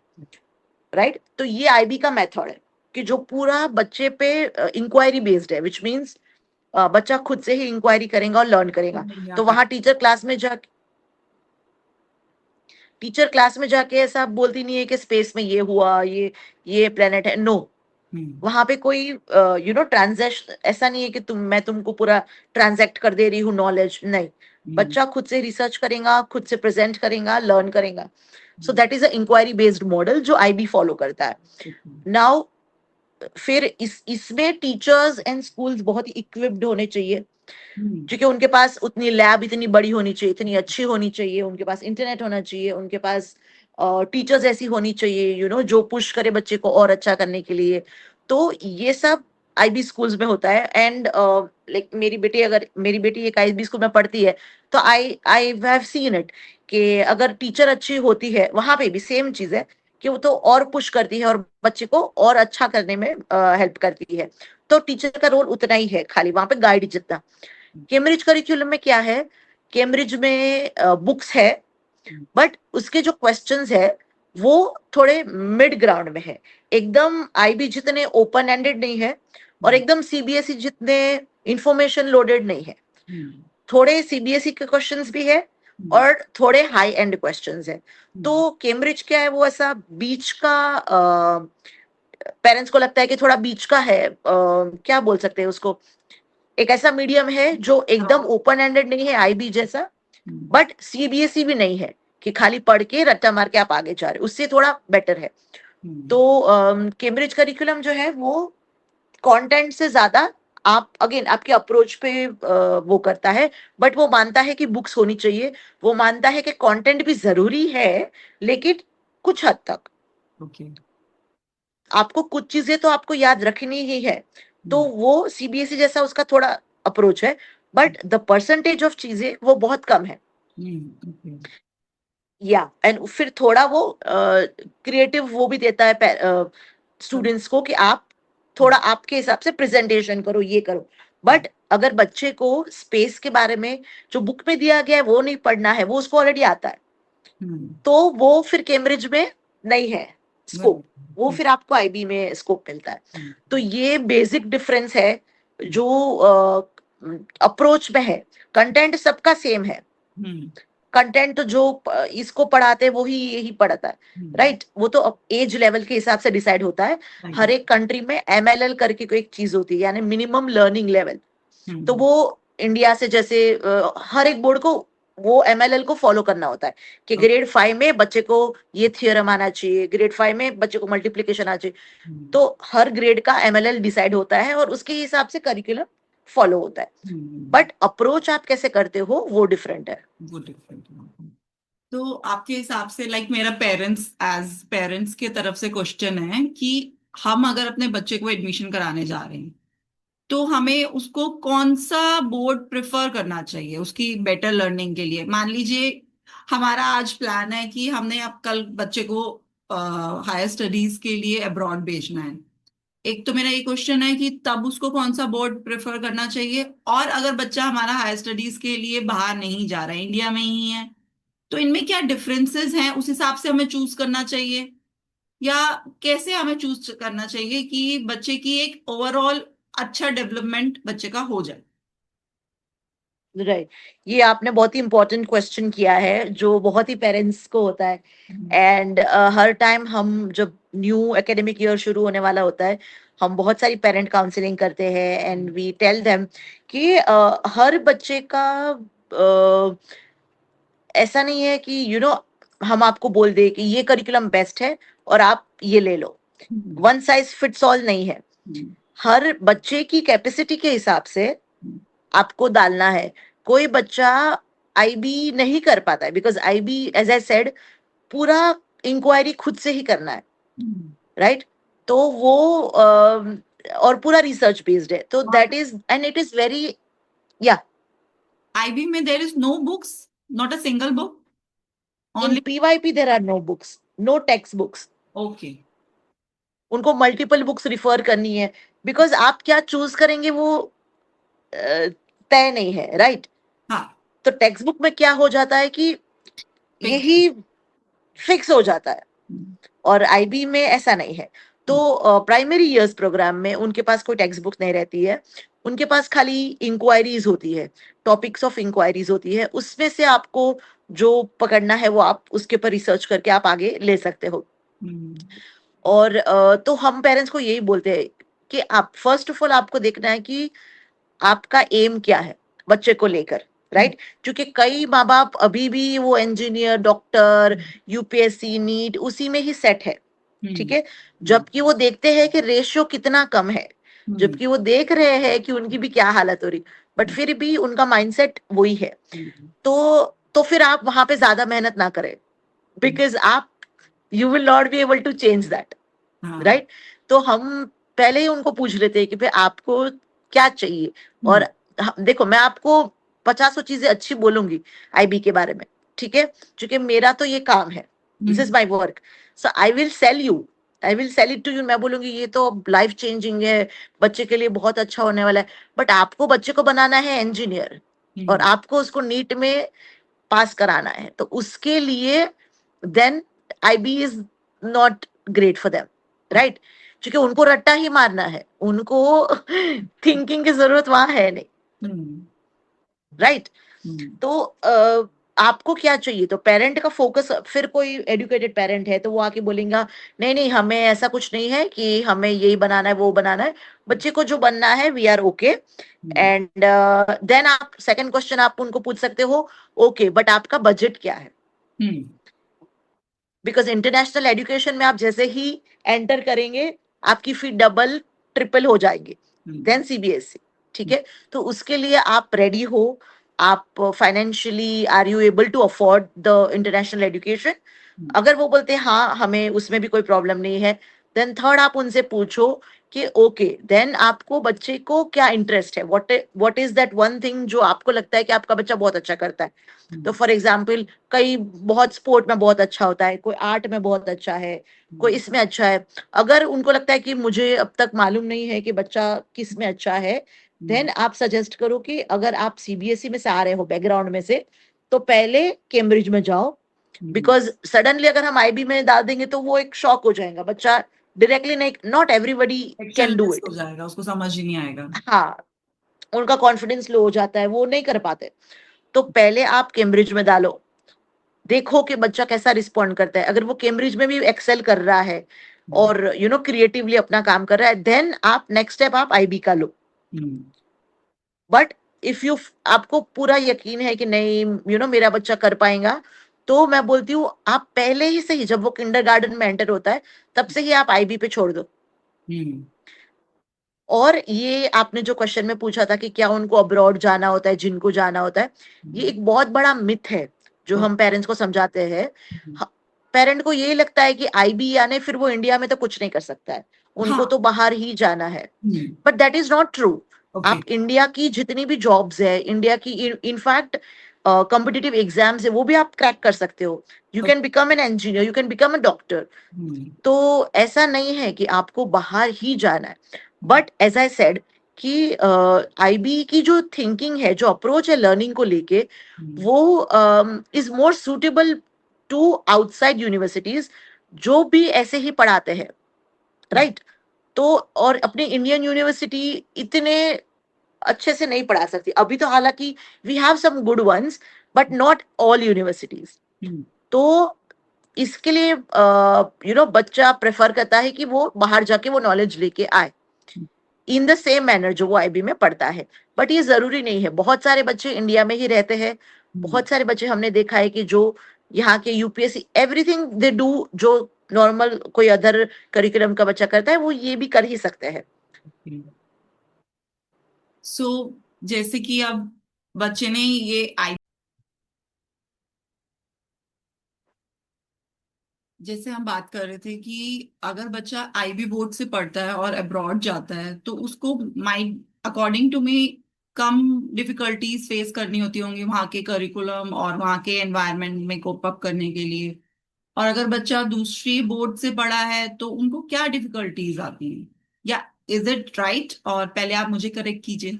B: राइट। तो ये आईबी का मेथड है कि जो पूरा बच्चे पे इंक्वायरी बेस्ड है, विच मीन्स बच्चा खुद से ही इंक्वायरी करेगा और लर्न करेगा। तो वहां टीचर क्लास में जाके ऐसा बोलती नहीं है कि स्पेस में ये हुआ, ये प्लेनेट है, नो। वहां पे कोई ट्रांजैक्शन ऐसा नहीं है कि मैं तुमको पूरा ट्रांजैक्ट कर दे रही हूँ नॉलेज, नहीं। बच्चा खुद से रिसर्च करेगा, खुद से प्रेजेंट करेगा, लर्न करेगा। So that is a inquiry based model जो आईबी फॉलो करता है। नाउ फिर इसमें टीचर्स एंड स्कूल्स बहुत ही इक्विप्ड होने चाहिए, क्योंकि उनके पास उतनी लैब इतनी बड़ी होनी चाहिए, इतनी अच्छी होनी चाहिए, उनके पास इंटरनेट होना चाहिए, उनके पास टीचर्स ऐसी होनी चाहिए जो पुश करे बच्चे को और अच्छा करने के लिए। तो ये सब आईबी स्कूल्स में होता है। एंड लाइक मेरी बेटी एक आईबी स्कूल में पढ़ती है, तो आई आई हैव सीन इट कि अगर टीचर अच्छी होती है वहां पे भी सेम चीज है कि वो तो और पुश करती है और बच्चे को और अच्छा करने में हेल्प करती है। तो टीचर का रोल उतना ही है, खाली वहां पे गाइड जितना। कैम्ब्रिज करिकुलम में क्या है, कैम्ब्रिज में बुक्स है, बट उसके जो क्वेश्चंस है वो थोड़े मिड ग्राउंड में है। एकदम आईबी जितने ओपन एंडेड नहीं है और एकदम सीबीएसई जितने इंफॉर्मेशन लोडेड नहीं है। थोड़े सीबीएसई के क्वेश्चंस भी है और थोड़े हाई एंड क्वेश्चंस है। तो कैम्ब्रिज क्या है, वो ऐसा बीच का, पेरेंट्स को लगता है कि थोड़ा बीच का है, क्या बोल सकते हैं उसको, एक ऐसा मीडियम है जो एकदम ओपन एंडेड नहीं है आईबी जैसा, बट सीबीएसई भी नहीं है कि खाली पढ़ के रट्टा मार के आप आगे जा रहे, उससे थोड़ा बेटर है। तो कैम्ब्रिज करिकुलम जो है वो कंटेंट से ज्यादा आप अगेन आपके अप्रोच पे वो करता है, बट वो मानता है कि बुक्स होनी चाहिए, वो मानता है कि कंटेंट भी जरूरी है लेकिन कुछ हद तक। आपको कुछ चीजें तो आपको याद रखनी ही है, तो वो सीबीएसई जैसा उसका थोड़ा अप्रोच है, बट द परसेंटेज ऑफ चीजें वो बहुत कम है। या एंड फिर थोड़ा वो क्रिएटिव वो भी देता है स्टूडेंट्स को कि आप थोड़ा आपके हिसाब से प्रेजेंटेशन करो, ये करो। बट अगर बच्चे को स्पेस के बारे में जो बुक में दिया गया है वो नहीं पढ़ना है, वो उसको ऑलरेडी आता है, तो वो फिर कैम्ब्रिज में नहीं है स्कोप, वो फिर आपको आईबी में स्कोप मिलता है। तो ये बेसिक डिफरेंस है जो अप्रोच में है। कंटेंट सबका सेम है, कंटेंट तो जो इसको पढ़ाते हैं वो ही यही पढ़ाता है, राइट। वो तो एज लेवल के हिसाब से डिसाइड होता है। हर एक कंट्री में एमएलएल करके कोई एक चीज होती है, यानी मिनिमम लर्निंग लेवल। तो वो इंडिया से जैसे हर एक बोर्ड को वो एमएलएल को फॉलो करना होता है कि ग्रेड 5 में बच्चे को ये थियरम आना चाहिए, ग्रेड 5 में बच्चे को मल्टीप्लिकेशन आना चाहिए। तो हर ग्रेड का एमएलएल डिसाइड होता है और उसके हिसाब से करिकुलम फॉलो होता है, बट अप्रोच आप कैसे करते हो वो डिफरेंट है।
C: तो आपके हिसाब से मेरा एज पेरेंट्स के तरफ से क्वेश्चन है कि हम अगर अपने बच्चे को एडमिशन कराने जा रहे हैं तो हमें उसको कौन सा बोर्ड प्रेफर करना चाहिए उसकी बेटर लर्निंग के लिए। मान लीजिए हमारा आज प्लान है कि हमने अब कल बच्चे को हायर स्टडीज के लिए अब्रॉड भेजना है, एक तो मेरा ये क्वेश्चन है कि तब उसको कौन सा बोर्ड प्रेफर करना चाहिए, और अगर बच्चा हमारा हायर स्टडीज के लिए बाहर नहीं जा रहा है, इंडिया में ही है, तो इनमें क्या डिफरेंसेस हैं, उस हिसाब से हमें चूज करना चाहिए, या कैसे हमें चूज करना चाहिए कि बच्चे की एक ओवरऑल अच्छा डेवलपमेंट बच्चे का हो जाए।
B: राइट, ये आपने बहुत ही इंपॉर्टेंट क्वेश्चन किया है जो बहुत ही पेरेंट्स को होता है। एंड हर टाइम हम जब न्यू एकेडमिक ईयर शुरू होने वाला होता है, हम बहुत सारी पेरेंट काउंसलिंग करते हैं एंड वी टेल देम कि हर बच्चे का ऐसा नहीं है कि हम आपको बोल दे कि ये करिकुलम बेस्ट है और आप ये ले लो। वन साइज फिट्स ऑल नहीं है, हर बच्चे की कैपेसिटी के हिसाब से आपको डालना है। कोई बच्चा आईबी नहीं कर पाता है, because IB as I said पूरा इंक्वायरी खुद से ही करना है, राइट? तो वो और पूरा रिसर्च बेस्ड है, तो that is and it is very या
C: IB में there is no books, not a single book,
B: in
C: only
B: PYP there are no books, no text books.
C: okay।
B: उनको मल्टीपल बुक्स रिफर करनी है, because आप क्या choose करेंगे वो तय नहीं है, राइट?
C: हाँ,
B: तो टेक्स्ट बुक में क्या हो जाता है कि यही फिक्स हो जाता है, और आईबी में ऐसा नहीं है। तो प्राइमरी ईयर्स प्रोग्राम में उनके पास कोई टेक्स्ट बुक नहीं रहती है, उनके पास खाली इंक्वायरीज होती है, टॉपिक्स ऑफ इंक्वायरीज होती है, उसमें से आपको जो पकड़ना है वो आप उसके ऊपर रिसर्च करके आप आगे ले सकते हो। और तो हम पेरेंट्स को यही बोलते हैं कि आप फर्स्ट ऑफ ऑल आपको देखना है कि आपका एम क्या है बच्चे को लेकर, राइट? क्योंकि कई माँ बाप अभी भी वो इंजीनियर, डॉक्टर, यूपीएससी, नीट उसी में ही सेट है, ठीक है? जबकि वो देखते हैं कि रेशियो कितना कम है, जबकि वो देख रहे हैं कि उनकी भी क्या हालत हो रही, बट फिर भी उनका माइंडसेट वही है। तो फिर आप वहां पे ज्यादा मेहनत ना करें, बिकॉज आप you will not be able to change that, right? तो हम पहले ही उनको पूछ लेते हैं कि भाई आपको क्या चाहिए। और देखो, मैं आपको 50 चीजें अच्छी बोलूंगी आईबी के बारे में, ठीक है? क्योंकि मेरा तो ये काम है, this is my work, so I will sell you, I will sell it to you. मैं बोलूंगी ये तो लाइफ चेंजिंग है, बच्चे के लिए बहुत अच्छा होने वाला है, बट आपको बच्चे को बनाना है इंजीनियर, और आपको उसको नीट में पास कराना है, तो उसके लिए then IB is not great for them, right? क्योंकि उनको रट्टा ही मारना है, उनको थिंकिंग की जरूरत वहां है नहीं, राइट? तो आपको क्या चाहिए? तो पेरेंट का फोकस, फिर कोई एजुकेटेड पेरेंट है तो वो आके बोलेगा नहीं नहीं हमें ऐसा कुछ नहीं है कि हमें यही बनाना है वो बनाना है, बच्चे को जो बनना है we are okay. And then आप सेकंड क्वेश्चन आप उनको पूछ सकते हो, ओके बट आपका बजट क्या है? बिकॉज इंटरनेशनल एजुकेशन में आप जैसे ही एंटर करेंगे आपकी फी डबल ट्रिपल हो जाएगी देन सीबीएसई, ठीक है? तो उसके लिए आप रेडी हो, आप financially are you able to afford the international education? अगर वो बोलते हैं हाँ हमें उसमें भी कोई प्रॉब्लम नहीं है, देन थर्ड आप उनसे पूछो कि ओके देन आपको बच्चे को क्या इंटरेस्ट है, what is that one thing जो आपको लगता है कि आपका बच्चा बहुत अच्छा करता है। तो फॉर एग्जाम्पल कई बहुत स्पोर्ट में बहुत अच्छा होता है, कोई आर्ट में बहुत अच्छा है, कोई इसमें अच्छा है। अगर उनको लगता है कि मुझे अब तक मालूम नहीं है कि बच्चा किस में अच्छा है, देन आप सजेस्ट करो कि अगर आप सीबीएसई में से आ रहे हो बैकग्राउंड में से, तो पहले कैम्ब्रिज में जाओ, बिकॉज सडनली अगर हम आईबी में डाल देंगे तो वो एक शॉक हो जाएगा, बच्चा डायरेक्टली नहीं, not everybody can do it,
C: हो जाएगा, उसको समझ ही नहीं आएगा।
B: हाँ, उनका कॉन्फिडेंस लो हो जाता है, वो नहीं कर पाते। तो पहले आप कैम्ब्रिज में डालो, देखो कि बच्चा कैसा रिस्पॉन्ड करता है। अगर वो कैम्ब्रिज में भी एक्सेल कर रहा है और क्रिएटिवली अपना काम कर रहा है, देन आप नेक्स्ट स्टेप आप आईबी का लो। बट इफ यू आपको पूरा यकीन है कि नहीं मेरा बच्चा कर पाएगा, तो मैं बोलती हूँ आप पहले ही से ही जब वो किंडरगार्टन में एंटर होता है तब से ही आप आईबी पे छोड़ दो। और ये आपने जो क्वेश्चन में पूछा था कि क्या उनको अब्रॉड जाना होता है, जिनको जाना होता है, ये एक बहुत बड़ा मिथ है जो हम पेरेंट्स को समझाते हैं। पेरेंट को यही लगता है कि आईबी आने फिर वो इंडिया में तो कुछ नहीं कर सकता है, उनको तो बाहर ही जाना है, but that is not true. आप इंडिया की जितनी भी जॉब्स है, इंडिया की इनफैक्ट कॉम्पिटिटिव एग्जाम्स है वो भी आप क्रैक कर सकते हो. You can become an engineer, you can become a doctor. तो ऐसा नहीं है कि आपको बाहर ही जाना है. बट एज आई सेड कि आईबी की जो थिंकिंग है, जो अप्रोच है लर्निंग को लेके, वो is more suitable to outside universities जो भी ऐसे ही पढ़ाते हैं, राइट? तो और अपने इंडियन यूनिवर्सिटी इतने अच्छे से नहीं पढ़ा सकती अभी तो, हालांकि we have some good ones but not all universities. तो इसके लिए बच्चा प्रेफर करता है कि वो बाहर जाके वो नॉलेज लेके आए इन द सेम मैनर जो वो आईबी में पढ़ता है. बट ये जरूरी नहीं है. बहुत सारे बच्चे इंडिया में ही रहते हैं. बहुत सारे बच्चे हमने देखा है कि जो यहाँ के यूपीएससी एवरीथिंग दे डू, जो नॉर्मल कोई अदर करिकुलम का बच्चा करता है वो ये भी कर ही सकते हैं.
C: सो जैसे कि अब बच्चे ने ये जैसे हम बात कर रहे थे कि अगर बच्चा आईबी बोर्ड से पढ़ता है और अब्रॉड जाता है तो उसको माइट अकॉर्डिंग टू मी कम डिफिकल्टीज फेस करनी होती होंगी वहाँ के करिकुलम और वहाँ के एनवायरनमेंट में कोप अप करने के लिए. और अगर बच्चा दूसरी बोर्ड से पढ़ा है तो उनको क्या डिफिकल्टीज आती हैं, या इज इट राइट? और पहले आप मुझे करेक्ट कीजिए.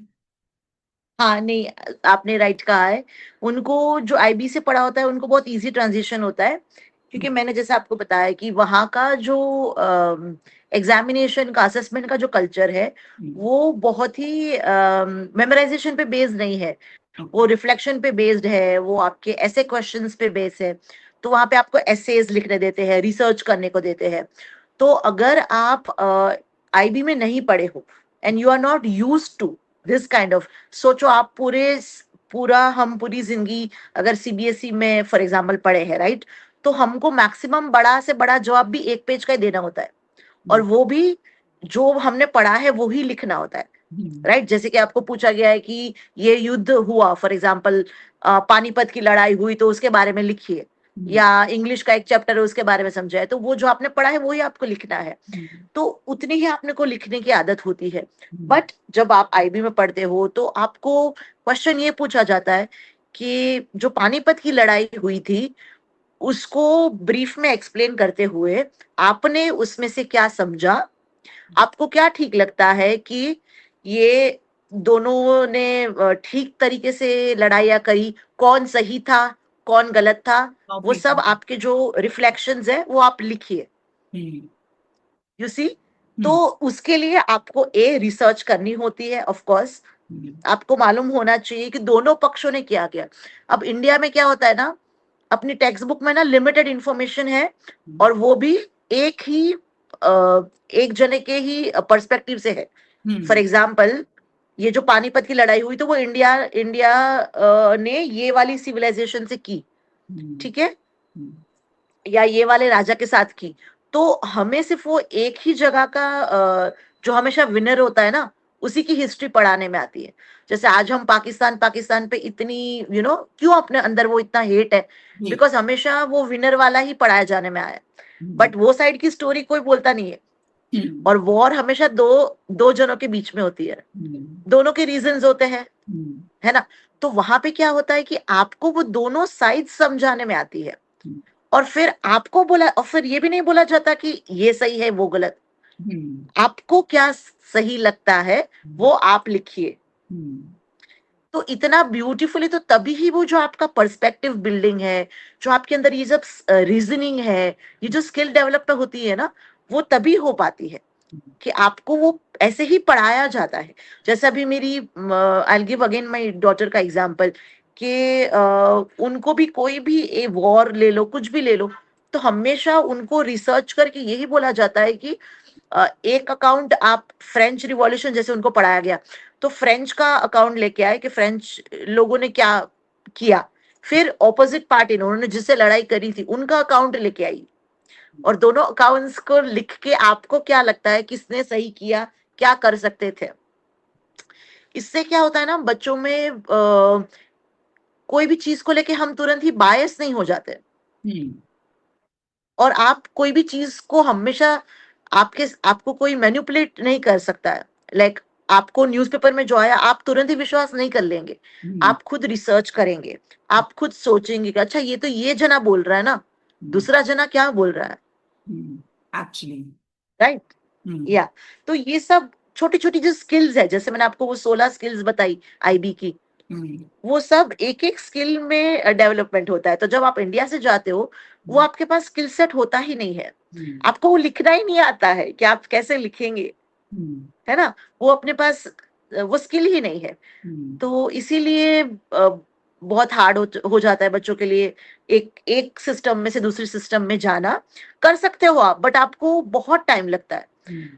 B: हाँ नहीं, आपने राइट कहा है. उनको जो आईबी से पढ़ा होता है उनको बहुत इजी ट्रांजिशन होता है, क्योंकि मैंने जैसे आपको बताया कि वहाँ का जो एग्जामिनेशन का, असेसमेंट का जो कल्चर है वो बहुत ही मेमोराइजेशन पे बेस्ड नहीं है. वो रिफ्लेक्शन पे बेस्ड है, वो आपके ऐसे क्वेश्चंस पे बेस्ड है. तो वहाँ पे आपको एसेज लिखने देते हैं, रिसर्च करने को देते हैं. तो अगर आप आईबी में नहीं पढ़े हो and you are not used to this kind of, सोचो आप हम पूरी जिंदगी अगर सीबीएसई में फॉर एग्जाम्पल पढ़े हैं, राइट? तो हमको मैक्सिमम बड़ा से बड़ा जवाब भी एक पेज का ही देना होता है, और वो भी जो हमने पढ़ा है वो ही लिखना होता है, राइट? जैसे कि आपको पूछा गया है कि ये युद्ध हुआ, फॉर एग्जाम्पल पानीपत की लड़ाई हुई तो उसके बारे में लिखिए, या इंग्लिश का एक चैप्टर है उसके बारे में समझाए, तो वो जो आपने पढ़ा है वो ही आपको लिखना है. तो उतनी ही आपने को लिखने की आदत होती है. बट जब आप आईबी में पढ़ते हो तो आपको क्वेश्चन ये पूछा जाता है कि जो पानीपत की लड़ाई हुई थी उसको ब्रीफ में एक्सप्लेन करते हुए आपने उसमें से क्या समझा, आपको क्या ठीक लगता है कि ये दोनों ने ठीक तरीके से लड़ाइयाँ करी, कौन सही था कौन गलत था, वो सब आपके जो रिफ्लेक्शंस है वो आप लिखिए. You see? तो उसके लिए आपको रिसर्च करनी होती है. ऑफ कोर्स आपको मालूम होना चाहिए कि दोनों पक्षों ने क्या किया. अब इंडिया में क्या होता है ना, अपनी टेक्स्ट बुक में ना लिमिटेड इंफॉर्मेशन है, और वो भी एक ही एक जने के ही पर्सपेक्टिव से है. फॉर एग्जाम्पल ये जो पानीपत की लड़ाई हुई तो वो इंडिया इंडिया ने ये वाली सिविलाइजेशन से की, ठीक है, या ये वाले राजा के साथ की. तो हमें सिर्फ वो एक ही जगह का जो हमेशा विनर होता है ना उसी की हिस्ट्री पढ़ाने में आती है. जैसे आज हम पाकिस्तान पाकिस्तान पे इतनी क्यों अपने अंदर वो इतना हेट है, बिकॉज हमेशा वो विनर वाला ही पढ़ाया जाने में आया. बट वो साइड की स्टोरी कोई बोलता नहीं है. और वॉर हमेशा दो जनों के बीच में होती है, दोनों के रीजंस होते हैं, है ना? तो वहां पे क्या होता है कि आपको वो दोनों साइड समझाने में आती है, और फिर आपको बोला, और फिर ये भी नहीं बोला जाता कि ये सही है वो गलत. आपको क्या सही लगता है वो आप लिखिए. तो इतना ब्यूटीफुली, तो तभी ही वो जो आपका पर्सपेक्टिव बिल्डिंग है, जो आपके अंदर ये जब रीजनिंग है, ये जो स्किल डेवलप होती है ना, वो तभी हो पाती है कि आपको वो ऐसे ही पढ़ाया जाता है. जैसे अभी मेरी I give again my daughter का एग्जांपल कि उनको भी कोई भी ए वॉर ले लो, कुछ भी ले लो, तो हमेशा उनको रिसर्च करके यही बोला जाता है कि एक अकाउंट आप फ्रेंच रिवॉल्यूशन जैसे उनको पढ़ाया गया, तो फ्रेंच का अकाउंट लेके आए कि फ्रेंच लोगों ने क्या किया, फिर ऑपोजिट पार्टी ने, उन्होंने जिससे लड़ाई करी थी, उनका अकाउंट लेके आई, और दोनों अकाउंट्स को लिख के आपको क्या लगता है किसने सही किया, क्या कर सकते थे. इससे क्या होता है ना, बच्चों में कोई भी चीज को लेके हम तुरंत ही बायस नहीं हो जाते, और आप कोई भी चीज को हमेशा आपको कोई मैनिपुलेट नहीं कर सकता है. लाइक आपको न्यूज़पेपर में जो आया आप तुरंत ही विश्वास नहीं कर लेंगे, आप खुद रिसर्च करेंगे, आप खुद सोचेंगे कि अच्छा ये तो ये जना बोल रहा है ना, दूसरा जना क्या बोल रहा है,
C: एक्चुअली
B: राइट। या तो ये सब छोटी छोटी जो स्किल्स है, जैसे मैंने आपको वो 16 स्किल्स बताई आईबी की, वो सब एक एक स्किल में डेवलपमेंट होता है। तो जब आप इंडिया से जाते हो, वो आपके पास स्किल सेट होता ही नहीं है, आपको वो लिखना ही नहीं आता है कि आप कैसे लिखेंगे, है ना, वो अपने पास वो स्किल ही नहीं है। तो इसीलिए बहुत हार्ड हो जाता है बच्चों के लिए एक एक सिस्टम में से दूसरे सिस्टम में जाना। कर सकते हो आप, बट आपको बहुत टाइम लगता है,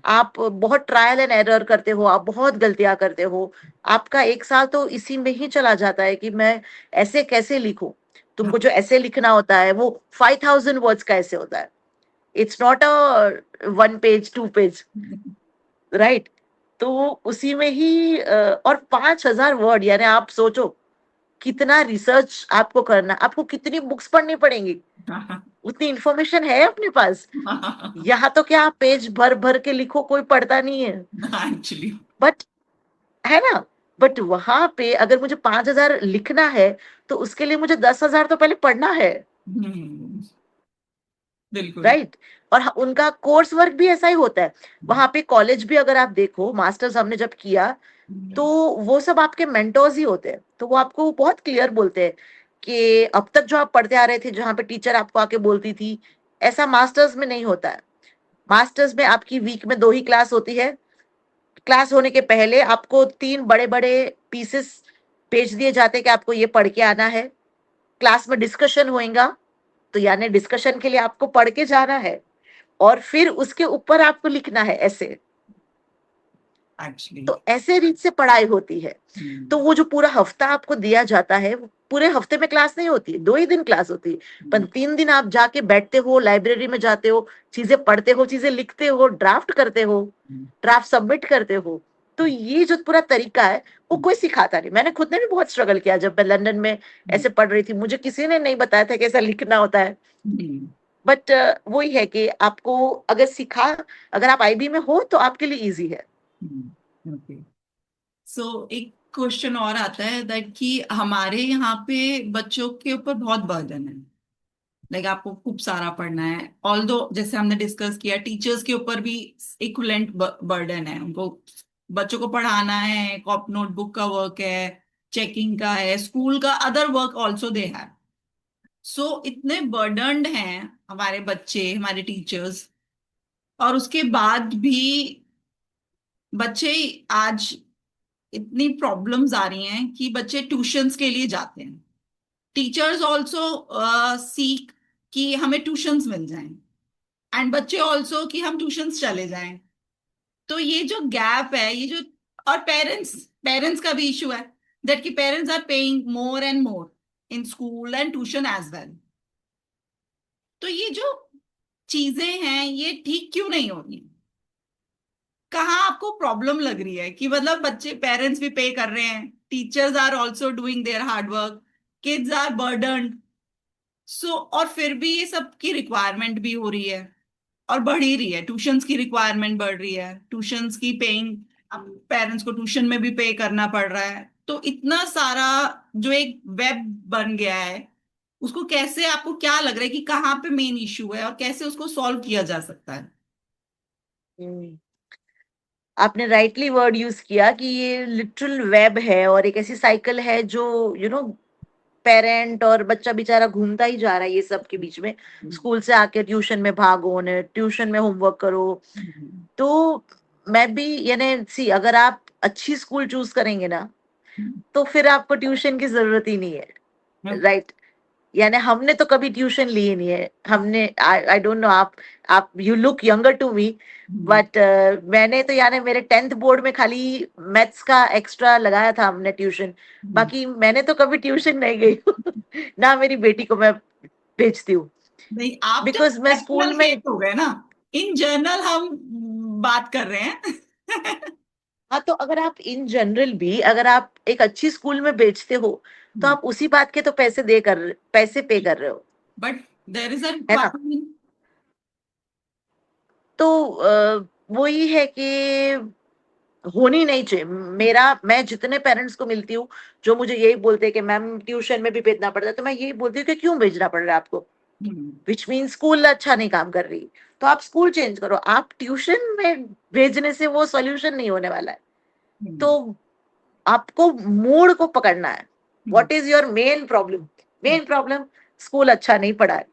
B: आप बहुत ट्रायल एंड एरर करते हो, आप बहुत गलतियां करते हो, आपका एक साल तो इसी में ही चला जाता है कि मैं ऐसे कैसे लिखूं। तुमको जो ऐसे लिखना होता है वो 5000 वर्ड्स का ऐसे होता है, it's not a 1 page 2 page, right. तो उसी में ही और 5000 वर्ड, यानी आप सोचो कितना रिसर्च आपको करना, आपको कितनी बुक्स पढ़नी पड़ेंगी, उतनी इंफॉर्मेशन है अपने पास। यहाँ तो क्या आप पेज भर भर के लिखो, कोई पढ़ता नहीं है
C: एक्चुअली।
B: बट, है ना, बट वहां पे अगर मुझे 5000 लिखना है तो उसके लिए मुझे 10,000 तो पहले पढ़ना है,
C: बिल्कुल।
B: राइट। और उनका कोर्स वर्क भी ऐसा ही होता है वहां पे। कॉलेज भी अगर आप देखो, मास्टर्स हमने जब किया, तो वो सब आपके मेंटोर्स ही होते हैं, तो वो आपको बहुत क्लियर बोलते हैं कि अब तक जो आप पढ़ते आ रहे थे, जहाँ पे टीचर आपको आके बोलती थी, ऐसा मास्टर्स में नहीं होता है। मास्टर्स में आपकी वीक में 2 ही क्लास होती है, क्लास होने के पहले आपको 3 बड़े बड़े पीसेस भेज दिए जाते हैं कि आपको ये पढ़ के आना है, क्लास में डिस्कशन होएगा, तो यानी डिस्कशन के लिए आपको पढ़ के जाना है, और फिर उसके ऊपर आपको लिखना है ऐसे।
C: एक्चुअली
B: तो ऐसे रीत से पढ़ाई होती है। तो वो जो पूरा हफ्ता आपको दिया जाता है, वो पूरे हफ्ते में क्लास नहीं होती है, 2 ही दिन क्लास होती है, पर 3 दिन आप जाके बैठते हो, लाइब्रेरी में जाते हो, चीजें पढ़ते हो, चीजें लिखते हो, ड्राफ्ट करते हो, ड्राफ्ट सबमिट करते हो। तो ये जो पूरा तरीका है वो कोई सिखाता नहीं। मैंने खुद ने भी बहुत स्ट्रगल किया जब मैं लंदन में ऐसे पढ़ रही थी, मुझे किसी ने नहीं बताया था कि ऐसा लिखना होता है। बट वही है कि आपको अगर सिखा, अगर आप आईबी में हो तो आपके लिए इजी है।
C: ओके। सो एक क्वेश्चन और आता है दैट कि हमारे यहाँ पे बच्चों के ऊपर बहुत बर्डन है, लाइक आपको खूब सारा पढ़ना है। ऑल्दो जैसे हमने डिस्कस किया, टीचर्स के ऊपर भी इक्विवेलेंट बर्डन है, उनको बच्चों को पढ़ाना है, कॉप नोटबुक का वर्क है, चेकिंग का है, स्कूल का other work also they have. So इतने बर्डनड हैं हमारे बच्चे, हमारे टीचर्स, और उसके बाद भी बच्चे आज इतनी प्रॉब्लम्स आ रही हैं कि बच्चे ट्यूशंस के लिए जाते हैं। टीचर्स ऑल्सो सीक कि हमें ट्यूशंस मिल जाएं, एंड बच्चे ऑल्सो कि हम ट्यूशंस चले जाएं। तो ये जो गैप है, ये जो, और पेरेंट्स पेरेंट्स का भी इशू है दैट कि parents are paying more and more in school and tuition as well. तो ये जो चीजें हैं ये ठीक क्यों नहीं हो रही? कहाँ आपको प्रॉब्लम लग रही है कि मतलब बच्चे, पेरेंट्स भी पे कर रहे हैं, teachers are also doing their hard work, kids are burdened, so और फिर भी ये सब की रिक्वायरमेंट भी हो रही है और बढ़ ही रही है। ट्यूशंस की रिक्वायरमेंट बढ़ रही है, ट्यूशंस की पेइंग, अब पेरेंट्स को ट्यूशन में भी पे करना पड़ रहा है। तो इतना सारा जो एक वेब बन गया है, उसको कैसे, आपको क्या लग रहा है कि कहाँ पे मेन इशू है और कैसे उसको सॉल्व किया जा सकता है?
B: हम्म, आपने राइटली वर्ड यूज किया कि ये लिटरल वेब है और एक ऐसी साइकिल है जो पेरेंट और बच्चा बेचारा घूमता ही जा रहा है ये सब के बीच में। स्कूल से आके ट्यूशन में भागो, ने ट्यूशन में होमवर्क करो। तो मैं भी, यानी सी, अगर आप अच्छी स्कूल चूज करेंगे ना, तो फिर आपको ट्यूशन की जरूरत ही नहीं है, राइट। यानी हमने तो कभी ट्यूशन ली ही नहीं है, हमने, आई डोंट नो, आप you look younger to me, but मैंने तो, यानी मेरे 10th बोर्ड में खाली मैथ्स का एक्स्ट्रा लगाया था हमने ट्यूशन, बाकी मैंने तो कभी ट्यूशन नहीं गई हूँ। ना मेरी बेटी को मैं भेजती हूँ,
C: नहीं, आप जब
B: बिकॉज मैं
C: एक्चुअल
B: स्कूल में।
C: केस हो गए ना, इन जनरल हम बात कर रहे हैं।
B: हाँ, तो अगर आप इन जनरल भी, अगर आप एक अच्छी स्कूल में भेजते हो, तो आप उसी बात के तो पैसे पे कर रहे हो,
C: बट देर इज अ
B: है ना।
C: रिक्वायरमेंट।
B: तो वही है कि होनी नहीं चाहिए। मैं जितने पेरेंट्स को मिलती हूँ जो मुझे यही बोलते हैं कि मैम ट्यूशन में भी भेजना पड़ता है, तो मैं यही बोलती हूँ कि क्यों भेजना पड़ रहा है आपको, विच मीन स्कूल अच्छा नहीं काम कर रही, तो आप स्कूल चेंज करो। आप ट्यूशन में भेजने से वो सॉल्यूशन नहीं होने वाला है। तो आपको मूड को पकड़ना है, what is your main problem. Main problem school अच्छा नहीं पढ़ा है।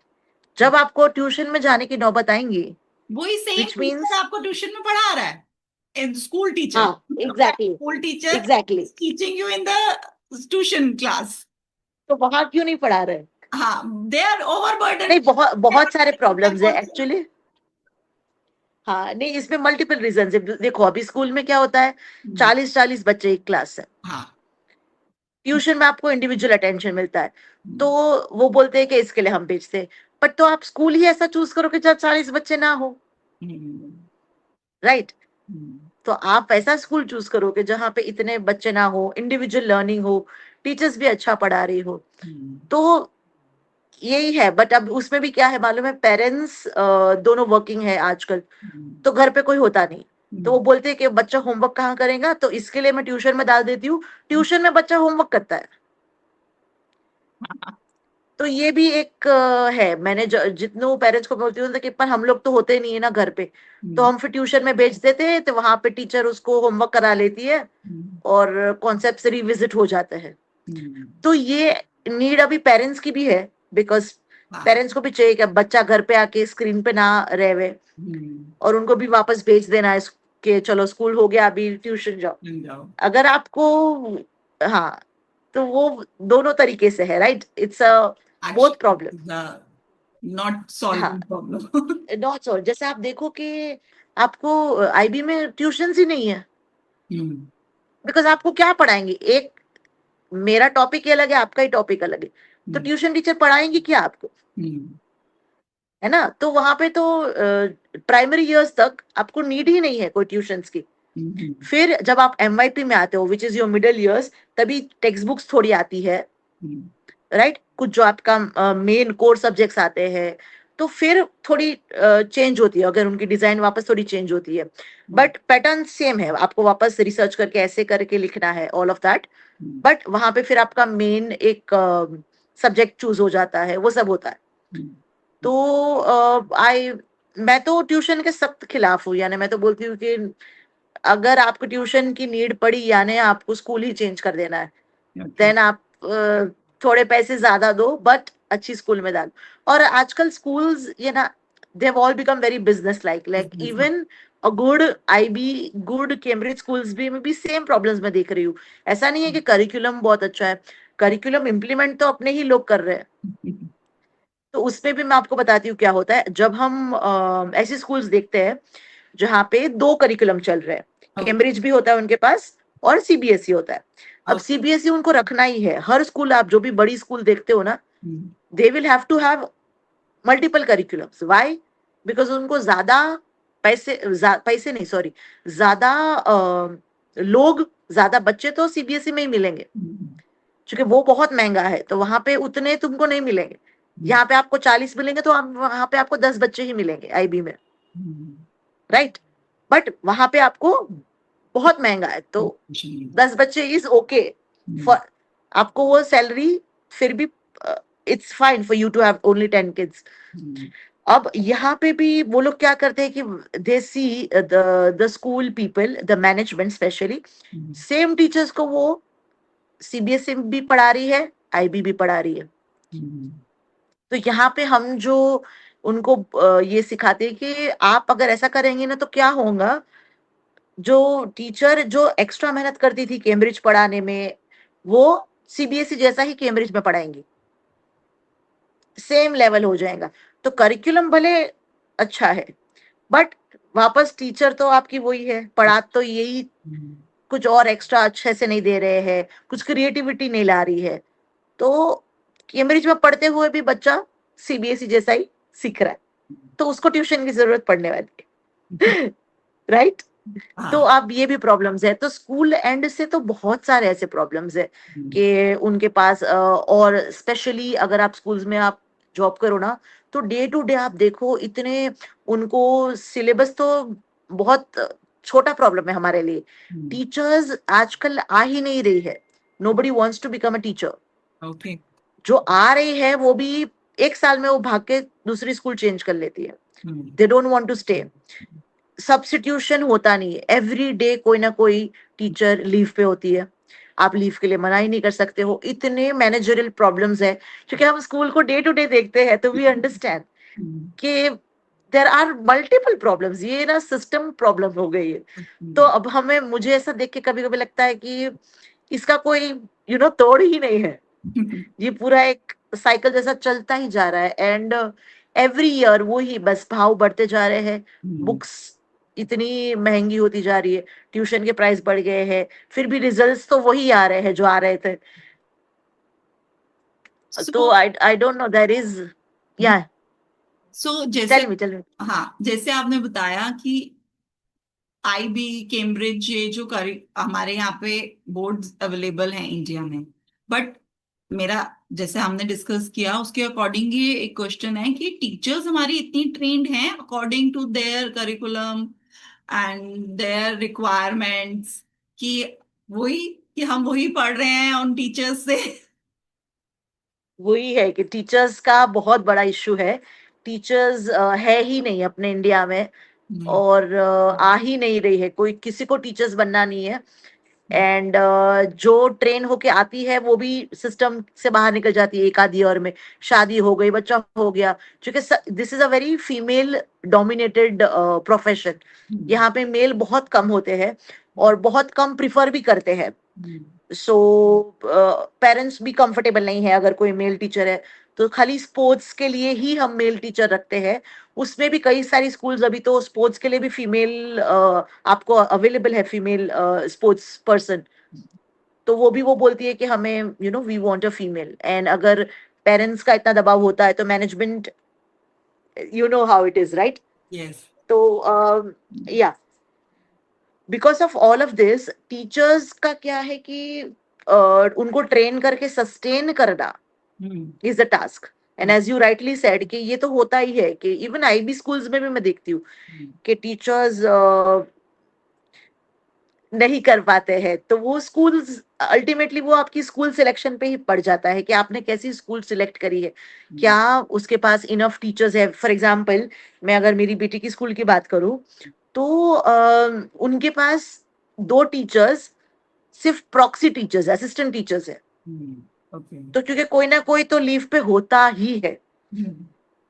B: जब आपको ट्यूशन में जाने की नौबत आएंगी,
C: वही सेम
B: विच मीन्स,
C: टीचर आपको ट्यूशन में पढ़ा रहा है, स्कूल टीचर,
B: हाँ exactly,
C: school teacher
B: exactly,
C: teaching you in the tuition class.
B: तो वहां क्यों नहीं पढ़ा रहे?
C: हाँ, दे आर ओवरबर्डन।
B: नहीं, बहुत बहुत सारे प्रॉब्लम्स है एक्चुअली। हाँ नहीं, इसमें मल्टीपल रीजन है। देखो अभी स्कूल में क्या होता है, 40-40 बच्चे एक क्लास है।
C: हाँ,
B: ट्यूशन में आपको इंडिविजुअल अटेंशन मिलता है, तो वो बोलते हैं कि इसके लिए हम भेजते हैं। बट तो आप स्कूल ही ऐसा चूज करो कि जब 40 बच्चे ना हो, राइट? तो आप ऐसा स्कूल चूज करो कि जहाँ पे इतने बच्चे ना हो, इंडिविजुअल लर्निंग हो, टीचर्स भी अच्छा पढ़ा रही हो। तो यही है। बट अब उसमें भी क्या है मालूम है, पेरेंट्स दोनों वर्किंग है आजकल, तो घर पे कोई होता नहीं, तो वो बोलते हैं कि बच्चा होमवर्क कहाँ करेगा, तो इसके लिए मैं ट्यूशन में डाल देती हूँ। ट्यूशन में बच्चा होमवर्क करता है। तो ये भी एक है। मैंने जितने पेरेंट्स को बोलती हूँ कि पर हम लोग तो होते नहीं है ना घर पे, तो हम फिर ट्यूशन में भेज देते हैं, तो वहां पे टीचर उसको होमवर्क करा लेती है और कॉन्सेप्ट से रिविजिट हो जाते हैं। तो ये नीड अभी पेरेंट्स की भी है, बिकॉज पेरेंट्स को भी चाहिए कि बच्चा घर पे आके स्क्रीन पे ना रहे, और उनको भी वापस भेज देना है कि चलो स्कूल हो गया, अभी ट्यूशन जाओ। अगर आपको, हाँ, तो वो दोनों तरीके से है, right? It's a both problem.
C: Not
B: हाँ,
C: सॉल्विंग प्रॉब्लम।
B: Not solve. जैसे आप देखो कि आपको आईबी में ट्यूशंस ही नहीं है, बिकॉज आपको क्या पढ़ाएंगे? एक मेरा टॉपिक अलग है, आपका ही टॉपिक अलग है, तो ट्यूशन टीचर पढ़ाएंगे क्या आपको? है ना? तो वहां पे तो प्राइमरी ईयर्स तक आपको नीड ही नहीं है कोई ट्यूशंस की। फिर जब आप एमवाईपी में आते हो, which is your middle years, तभी टेक्स्ट बुक्स थोड़ी आती है, राइट? कुछ जो आपका मेन कोर सब्जेक्ट्स आते हैं, तो फिर थोड़ी चेंज होती है, अगर उनकी डिजाइन वापस थोड़ी चेंज होती है, बट पैटर्न सेम है। आपको वापस रिसर्च करके ऐसे करके लिखना है, ऑल ऑफ दैट। बट वहां पे फिर आपका मेन एक सब्जेक्ट चूज हो जाता है, वो सब होता है। तो मैं तो ट्यूशन के सख्त खिलाफ हूँ। यानी मैं तो बोलती हूँ कि अगर आपको ट्यूशन की नीड पड़ी, यानी आपको स्कूल ही चेंज कर देना है, देन आप थोड़े पैसे ज्यादा दो, बट अच्छी स्कूल में डालो। और आजकल स्कूल्स, ये ना, they have all become very business like even a good IB, good Cambridge schools भी में भी सेम प्रॉब्लम्स मैं देख रही हूँ। ऐसा नहीं है कि करिकुलम बहुत अच्छा है, करिकुलम इम्प्लीमेंट तो अपने ही लोग कर रहे हैं। तो उसमें भी मैं आपको बताती हूँ क्या होता है। जब हम ऐसे स्कूल्स देखते हैं जहाँ पे 2 करिकुलम चल रहे हैं, कैम्ब्रिज भी होता है उनके पास और सीबीएसई होता है। अब सीबीएसई उनको रखना ही है। हर स्कूल, आप जो भी बड़ी स्कूल देखते हो ना, they will have to have multiple curriculums. Why? Because उनको ज्यादा पैसे नहीं, सॉरी, ज्यादा लोग, ज्यादा बच्चे तो सीबीएसई में ही मिलेंगे, क्योंकि वो बहुत महंगा है, तो वहां पे उतने तुमको नहीं मिलेंगे। यहाँ पे आपको 40 मिलेंगे, तो वहां पे आपको 10 बच्चे ही मिलेंगे आईबी में, राइट? बट वहां पे आपको बहुत महंगा है, तो 10 बच्चे इज ओके फॉर आपको, वो सैलरी फिर भी it's fine for you to have only 10 kids. अब यहाँ पे भी वो लोग क्या करते हैं कि they see the school people, the management specially, same teachers को वो सीबीएसई भी पढ़ा रही है, आईबी भी पढ़ा रही है। तो यहाँ पे हम जो उनको ये सिखाते हैं कि आप अगर ऐसा करेंगे ना, तो क्या होगा, जो टीचर जो एक्स्ट्रा मेहनत करती थी कैम्ब्रिज पढ़ाने में, वो सीबीएसई जैसा ही कैम्ब्रिज में पढ़ाएंगी, सेम लेवल हो जाएगा। तो करिकुलम भले अच्छा है, बट वापस टीचर तो आपकी वही है, पढ़ा तो यही, कुछ और एक्स्ट्रा अच्छे से नहीं दे रहे हैं, कुछ क्रिएटिविटी नहीं ला रही है। तो कैम्ब्रिज में पढ़ते हुए भी बच्चा सीबीएसई जैसा ही सीख रहा है, तो उसको ट्यूशन की जरूरत पड़ने वाली है, राइट? तो अब ये भी प्रॉब्लम्स है। तो स्कूल एंड से तो बहुत सारे ऐसे प्रॉब्लम्स है कि उनके पास और स्पेशली अगर आप स्कूल्स में आप जॉब करो ना, तो डे टू डे आप देखो, इतने उनको सिलेबस तो बहुत छोटा प्रॉब्लम है हमारे लिए। टीचर्स आजकल आ ही नहीं रही है, nobody wants to become a teacher.
C: Okay.
B: जो आ रही है वो भी एक साल में वो भाग के दूसरी स्कूल चेंज कर लेती है, they don't want to stay. Substitution होता नहीं है, एवरी डे कोई ना कोई टीचर लीव पे होती है, आप लीव के लिए मना ही नहीं कर सकते हो। इतने मैनेजरियल प्रॉब्लम्स है, क्योंकि हम स्कूल को डे टू डे देखते हैं तो वी अंडरस्टैंड कि देर आर मल्टीपल प्रॉब्लम्स, ये ना सिस्टम प्रॉब्लम हो गई है। तो अब हमें, मुझे ऐसा देख के कभी कभी लगता है कि इसका कोई तोड़ ही नहीं है। ये पूरा एक साइकिल जैसा चलता ही जा रहा है, एंड एवरी ईयर वो ही बस भाव बढ़ते जा रहे हैं। बुक्स इतनी महंगी होती जा रही है, ट्यूशन के प्राइस बढ़ गए हैं, फिर भी रिजल्ट्स तो वही आ रहे हैं जो आ रहे थे। तो I don't know, there is, या
C: जैसे,
B: टेल मी।
C: हाँ, जैसे आपने बताया कि आईबी, कैम्ब्रिज, ये जो हमारे यहाँ पे बोर्ड अवेलेबल हैं इंडिया में, बट मेरा, जैसे हमने डिस्कस किया उसके अकॉर्डिंग ये एक क्वेश्चन है कि टीचर्स हमारी इतनी ट्रेंड हैं according to their curriculum and their requirements, कि वही, कि हम वही पढ़ रहे हैं उन टीचर्स से।
B: वही है कि टीचर्स का बहुत बड़ा इश्यू है। टीचर्स है ही नहीं अपने इंडिया में, और आ ही नहीं रही है, कोई किसी को टीचर्स बनना नहीं है। एंड जो ट्रेन होके आती है वो भी सिस्टम से बाहर निकल जाती है एक आधी ईयर में, शादी हो गई, बच्चा हो गया, क्योंकि this is a very female dominated profession. यहाँ पे मेल बहुत कम होते हैं और बहुत कम प्रिफर भी करते हैं। सो पेरेंट्स भी कंफर्टेबल नहीं है अगर कोई मेल टीचर है, तो खाली स्पोर्ट्स के लिए ही हम मेल टीचर रखते हैं। उसमें भी कई सारी स्कूल्स अभी तो स्पोर्ट्स के लिए भी फीमेल आपको अवेलेबल है, फीमेल स्पोर्ट्स पर्सन। तो वो बोलती है कि हमें we want a female, and अगर पेरेंट्स का इतना दबाव होता है तो management, how it is, right?
C: Yes.
B: तो या because of all of this, teachers का क्या है कि उनको ट्रेन करके सस्टेन करना is the task. And as you rightly said कि ये तो होता ही है कि इवन आईबी स्कूल्स में भी मैं देखती हूँ कि टीचर्स नहीं कर पाते हैं, तो वो स्कूल्स अल्टीमेटली वो आपकी स्कूल सिलेक्शन पे ही पड़ जाता है कि आपने कैसी स्कूल सिलेक्ट करी है, क्या उसके पास इनफ टीचर्स है। फॉर एग्जांपल, मैं अगर मेरी बेटी की स्कूल की बात करूं तो उनके पास 2 टीचर्स सिर्फ प्रॉक्सी टीचर्स, असिस्टेंट टीचर्स है। तो क्योंकि कोई ना कोई तो लीव पे होता ही है,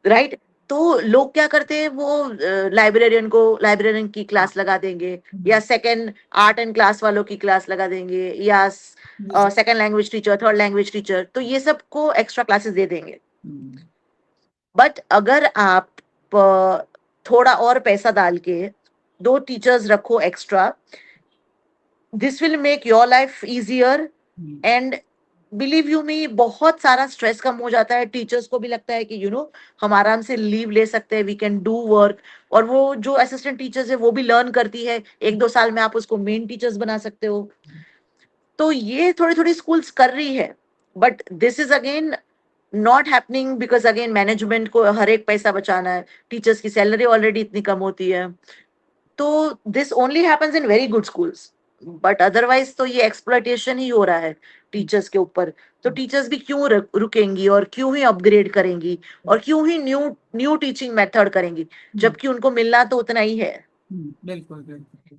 B: राइट? तो लोग क्या करते हैं, वो लाइब्रेरियन की क्लास लगा देंगे, या सेकंड आर्ट एंड क्लास वालों की क्लास लगा देंगे, या second language teacher, third language teacher, तो ये सबको एक्स्ट्रा क्लासेस दे देंगे। बट अगर आप थोड़ा और पैसा डाल के 2 टीचर्स रखो extra, this will make your life easier, and believe you me, बहुत सारा स्ट्रेस कम हो जाता है। टीचर्स को भी लगता है कि हम आराम से लीव ले सकते हैं, वी कैन डू वर्क। और वो जो असिस्टेंट टीचर्स है वो भी लर्न करती है, 1-2 साल में आप उसको मेन टीचर्स बना सकते हो। तो ये थोड़ी थोड़ी स्कूल्स कर रही है, but this is again not happening because again management को हर एक पैसा बचाना है, टीचर्स की सैलरी ऑलरेडी इतनी कम होती है। तो this only happens in very good schools, but otherwise तो ये एक्सप्लॉयटेशन ही हो रहा है टीचर्स के ऊपर। तो टीचर्स भी क्यों रुकेंगी, और क्यों ही अपग्रेड करेंगी, और क्यों ही न्यू न्यू टीचिंग मेथड करेंगी, जबकि उनको मिलना तो उतना ही है।
C: बिल्कुल बिल्कुल।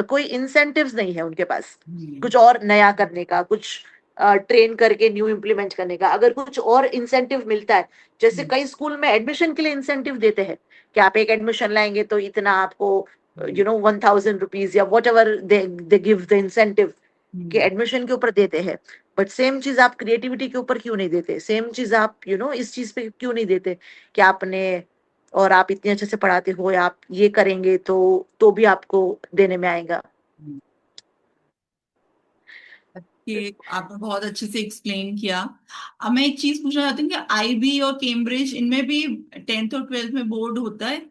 B: कोई इंसेंटिव्स नहीं है उनके पास कुछ और नया करने का, कुछ ट्रेन करके न्यू इम्प्लीमेंट करने का। अगर कुछ और इंसेंटिव मिलता है, जैसे कई स्कूल में एडमिशन के लिए इंसेंटिव देते हैं कि आप एक एडमिशन लाएंगे तो इतना आपको 1,000 रुपीज या what ever they give the incentive के एडमिशन के ऊपर देते हैं। बट सेम चीज आप क्रिएटिविटी के ऊपर क्यों नहीं देते, सेम चीज आप इस चीज पे क्यों नहीं देते कि आपने, और आप इतने अच्छे से पढ़ाते हो, या आप ये करेंगे तो भी आपको देने में आएगा।
C: कि आपने बहुत अच्छे से एक्सप्लेन किया। अब मैं एक चीज पूछना चाहती हूँ कि आईबी और कैम्ब्रिज, इनमें भी 10th और 12th में बोर्ड होता है,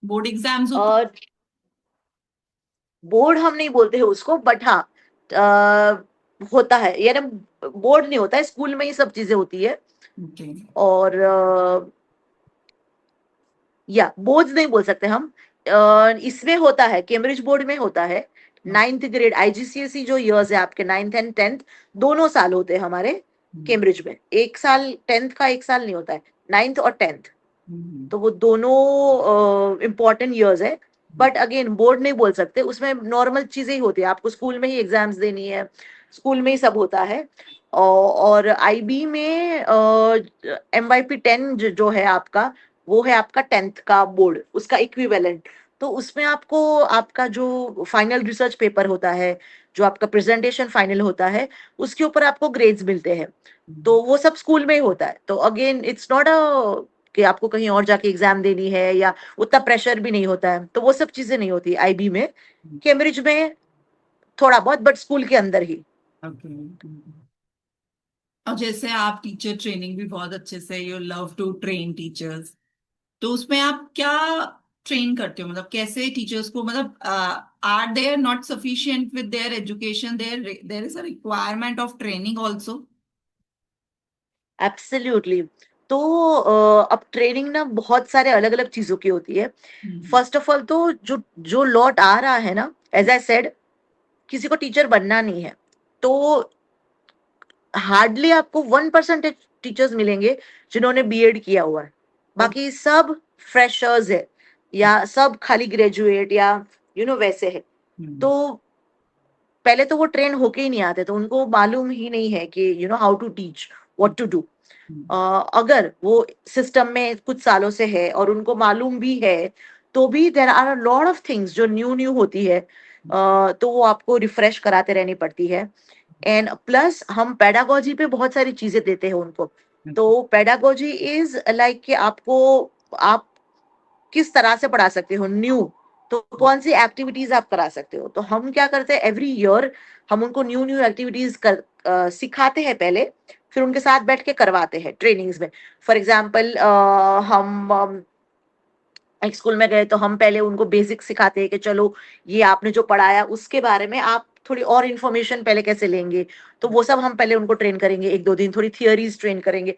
C: बोर्ड एग्जाम्स होते
B: और बोर्ड हम नहीं बोलते हैं उसको, बट हाँ होता है, यानी बोर्ड नहीं होता है, स्कूल में ही सब चीजें होती है।
C: हैं?
B: और या बोर्ड्स नहीं बोल सकते हम, इसमें होता है, कैम्ब्रिज बोर्ड में होता है, 9th ग्रेड IGCSE जो इयर्स है आपके 9th एंड 10th दोनों साल होते हैं हमारे कैम्ब्रिज में, एक साल 10th का, एक साल नहीं होता है, 9th और 10th, तो वो दोनों इम्पोर्टेंट इयर्स है। बट अगेन बोर्ड नहीं बोल सकते, उसमें नॉर्मल चीजें ही होती है, आपको स्कूल में ही एग्जाम्स देनी है, स्कूल में ही सब होता है। और IB में MYP 10 जो है आपका, वो है आपका 10th का बोर्ड, उसका इक्विवेलेंट। तो उसमें आपको आपका जो फाइनल रिसर्च पेपर होता है, जो आपका प्रेजेंटेशन फाइनल होता है, उसके ऊपर आपको ग्रेड्स मिलते हैं, तो वो सब स्कूल में ही होता है। तो अगेन इट्स नॉट अ कि आपको कहीं और जाके एग्जाम देनी है, या उतना प्रेशर भी नहीं होता है, तो वो सब चीजें नहीं होती IB में। कैम्ब्रिज में थोड़ा बहुत, बट स्कूल के अंदर ही।
C: और जैसे आप टीचर ट्रेनिंग भी बहुत अच्छे से, you love to train teachers, तो उसमें आप क्या ट्रेन करते हो, मतलब कैसे टीचर्स को, मतलब are they not sufficient with their education, there is a requirement of training also?
B: Absolutely. तो अब ट्रेनिंग ना बहुत सारे अलग अलग चीजों की होती है। फर्स्ट ऑफ ऑल तो जो जो लॉट आ रहा है ना, एज आई सेड, किसी को टीचर बनना नहीं है, तो हार्डली आपको 1% टीचर्स मिलेंगे जिन्होंने BEd किया हुआ है, बाकी सब फ्रेशर्स है, या सब खाली ग्रेजुएट, या वैसे है। तो पहले तो वो ट्रेन होके ही नहीं आते, तो उनको मालूम ही नहीं है कि how to teach, what to do. अगर वो सिस्टम में कुछ सालों से है और उनको मालूम भी है, तो भी there are a lot of things जो न्यू न्यू होती है, तो वो आपको रिफ्रेश कराते रहनी पड़ती है। एंड प्लस हम पेडागोजी पे बहुत सारी चीजें देते हैं उनको। तो पेडागोजी इज लाइक कि आपको, आप किस तरह से पढ़ा सकते हो न्यू, तो कौन सी एक्टिविटीज आप करा सकते हो। तो हम क्या करते हैं, एवरी ईयर हम उनको न्यू न्यू एक्टिविटीज सिखाते हैं पहले, फिर उनके साथ बैठ के करवाते हैं ट्रेनिंग्स में। फॉर एग्जाम्पल हम एक स्कूल में गए, तो हम पहले उनको बेसिक सिखाते हैं कि चलो ये आपने जो पढ़ाया उसके बारे में आप थोड़ी और इन्फॉर्मेशन पहले कैसे लेंगे, तो वो सब हम पहले उनको ट्रेन करेंगे, 1-2 दिन थोड़ी थियरीज ट्रेन करेंगे,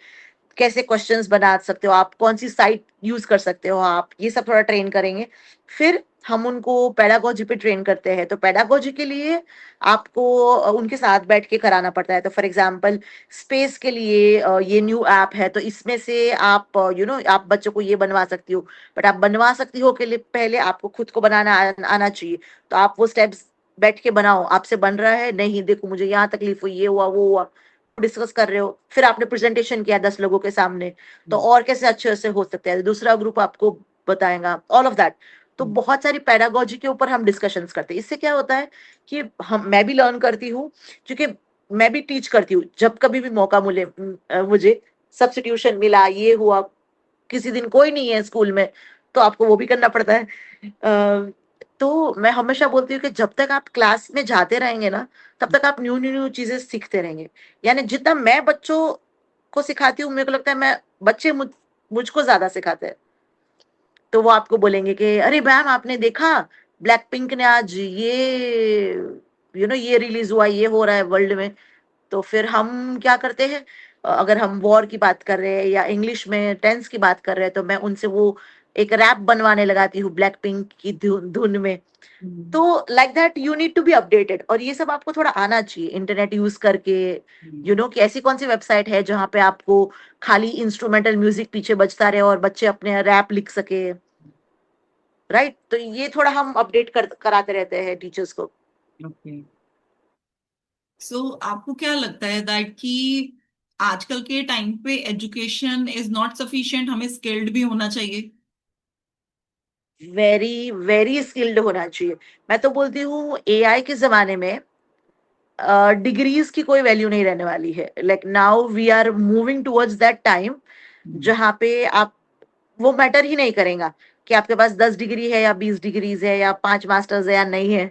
B: कैसे क्वेश्चंस बना सकते हो आप, कौन सी साइट यूज कर सकते हो आप, ये सब थोड़ा ट्रेन करेंगे। फिर हम उनको पेडागोजी पे ट्रेन करते हैं। तो पेडागोजी के लिए आपको उनके साथ बैठ के कराना पड़ता है। तो फॉर एग्जांपल स्पेस के लिए ये न्यू ऐप है, तो इसमें से आप आप बच्चों को ये बनवा सकती हो, बट आप बनवा सकती हो के लिए पहले आपको खुद को बनाना आना चाहिए। तो आप वो स्टेप्स बैठ के बनाओ, आपसे बन रहा है, नहीं देखो मुझे यहाँ तकलीफ हुई, ये हुआ वो हुआ, डिस्कस कर रहे हो। फिर आपने प्रेजेंटेशन किया 10 लोगों के सामने, तो और कैसे अच्छे से हो सकता है, दूसरा ग्रुप आपको बताएगा, ऑल ऑफ दैट। तो बहुत सारी पेडागोजी के ऊपर हम डिस्कशंस करते हैं। इससे क्या होता है कि मैं भी लर्न करती हूँ, क्योंकि मैं भी टीच करती हूँ, जब कभी भी मौका मिले, मुझे सब्स्टिट्यूशन मिला, ये हुआ, किसी दिन कोई नहीं है स्कूल में, तो आपको वो भी करना पड़ता है। तो मैं हमेशा बोलती हूँ कि जब तक आप क्लास में जाते रहेंगे ना, तब तक आप न्यू न्यू न्यू चीजें सीखते रहेंगे। यानी जितना मैं बच्चों को सिखाती हूँ, मेरे को लगता है मैं बच्चे मुझको ज्यादा सिखाते हैं। तो वो आपको बोलेंगे कि अरे मैम आपने देखा, ब्लैक पिंक ने आज ये ये रिलीज हुआ, ये हो रहा है वर्ल्ड में। तो फिर हम क्या करते हैं, अगर हम वॉर की बात कर रहे हैं या इंग्लिश में टेंस की बात कर रहे हैं, तो मैं उनसे वो एक रैप बनवाने लगाती हूँ ब्लैक पिंक की धुन में। तो like that you need to be updated, और ये सब आपको थोड़ा आना चाहिए इंटरनेट यूज करके। कि ऐसी कौन सी वेबसाइट है जहाँ पे आपको खाली इंस्ट्रूमेंटल म्यूजिक पीछे बजता रहे और बच्चे अपने रैप लिख सके, राइट। तो ये थोड़ा हम अपडेट कराते रहते हैं टीचर्स को।
C: ओके। सो आपको क्या लगता है दैट कि आजकल के टाइम पे एजुकेशन इज नॉट सफिशिएंट, हमें स्किल्ड भी होना चाहिए?
B: वेरी वेरी स्किल्ड होना चाहिए। मैं तो बोलती हूँ AI के जमाने में डिग्रीज की कोई वैल्यू नहीं रहने वाली है। Like now we are moving towards that time, जहाँ पे आप, वो मैटर ही नहीं करेगा कि आपके पास 10 डिग्री है या 20 डिग्रीज है या 5 मास्टर्स है या नहीं है,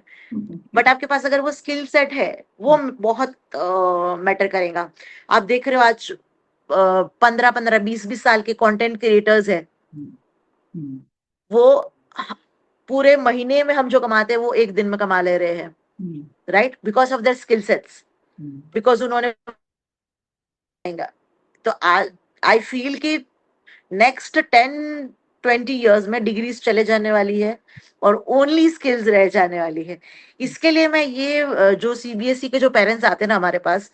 B: बट आपके पास अगर वो स्किल सेट है, वो बहुत मैटर करेगा। आप देख रहे हो आज 15-15, 20-20 साल के कंटेंट क्रिएटर्स है, वो पूरे महीने में हम जो कमाते हैं वो एक दिन में कमा ले रहे हैं, right, because of their skill sets, because उन्होंने। तो आई फील कि नेक्स्ट 10 20 years में डिग्रीज चले जाने वाली है और ओनली स्किल्स रह जाने वाली है। इसके लिए मैं ये जो सीबीएसई के जो पेरेंट्स आते हैं ना हमारे पास,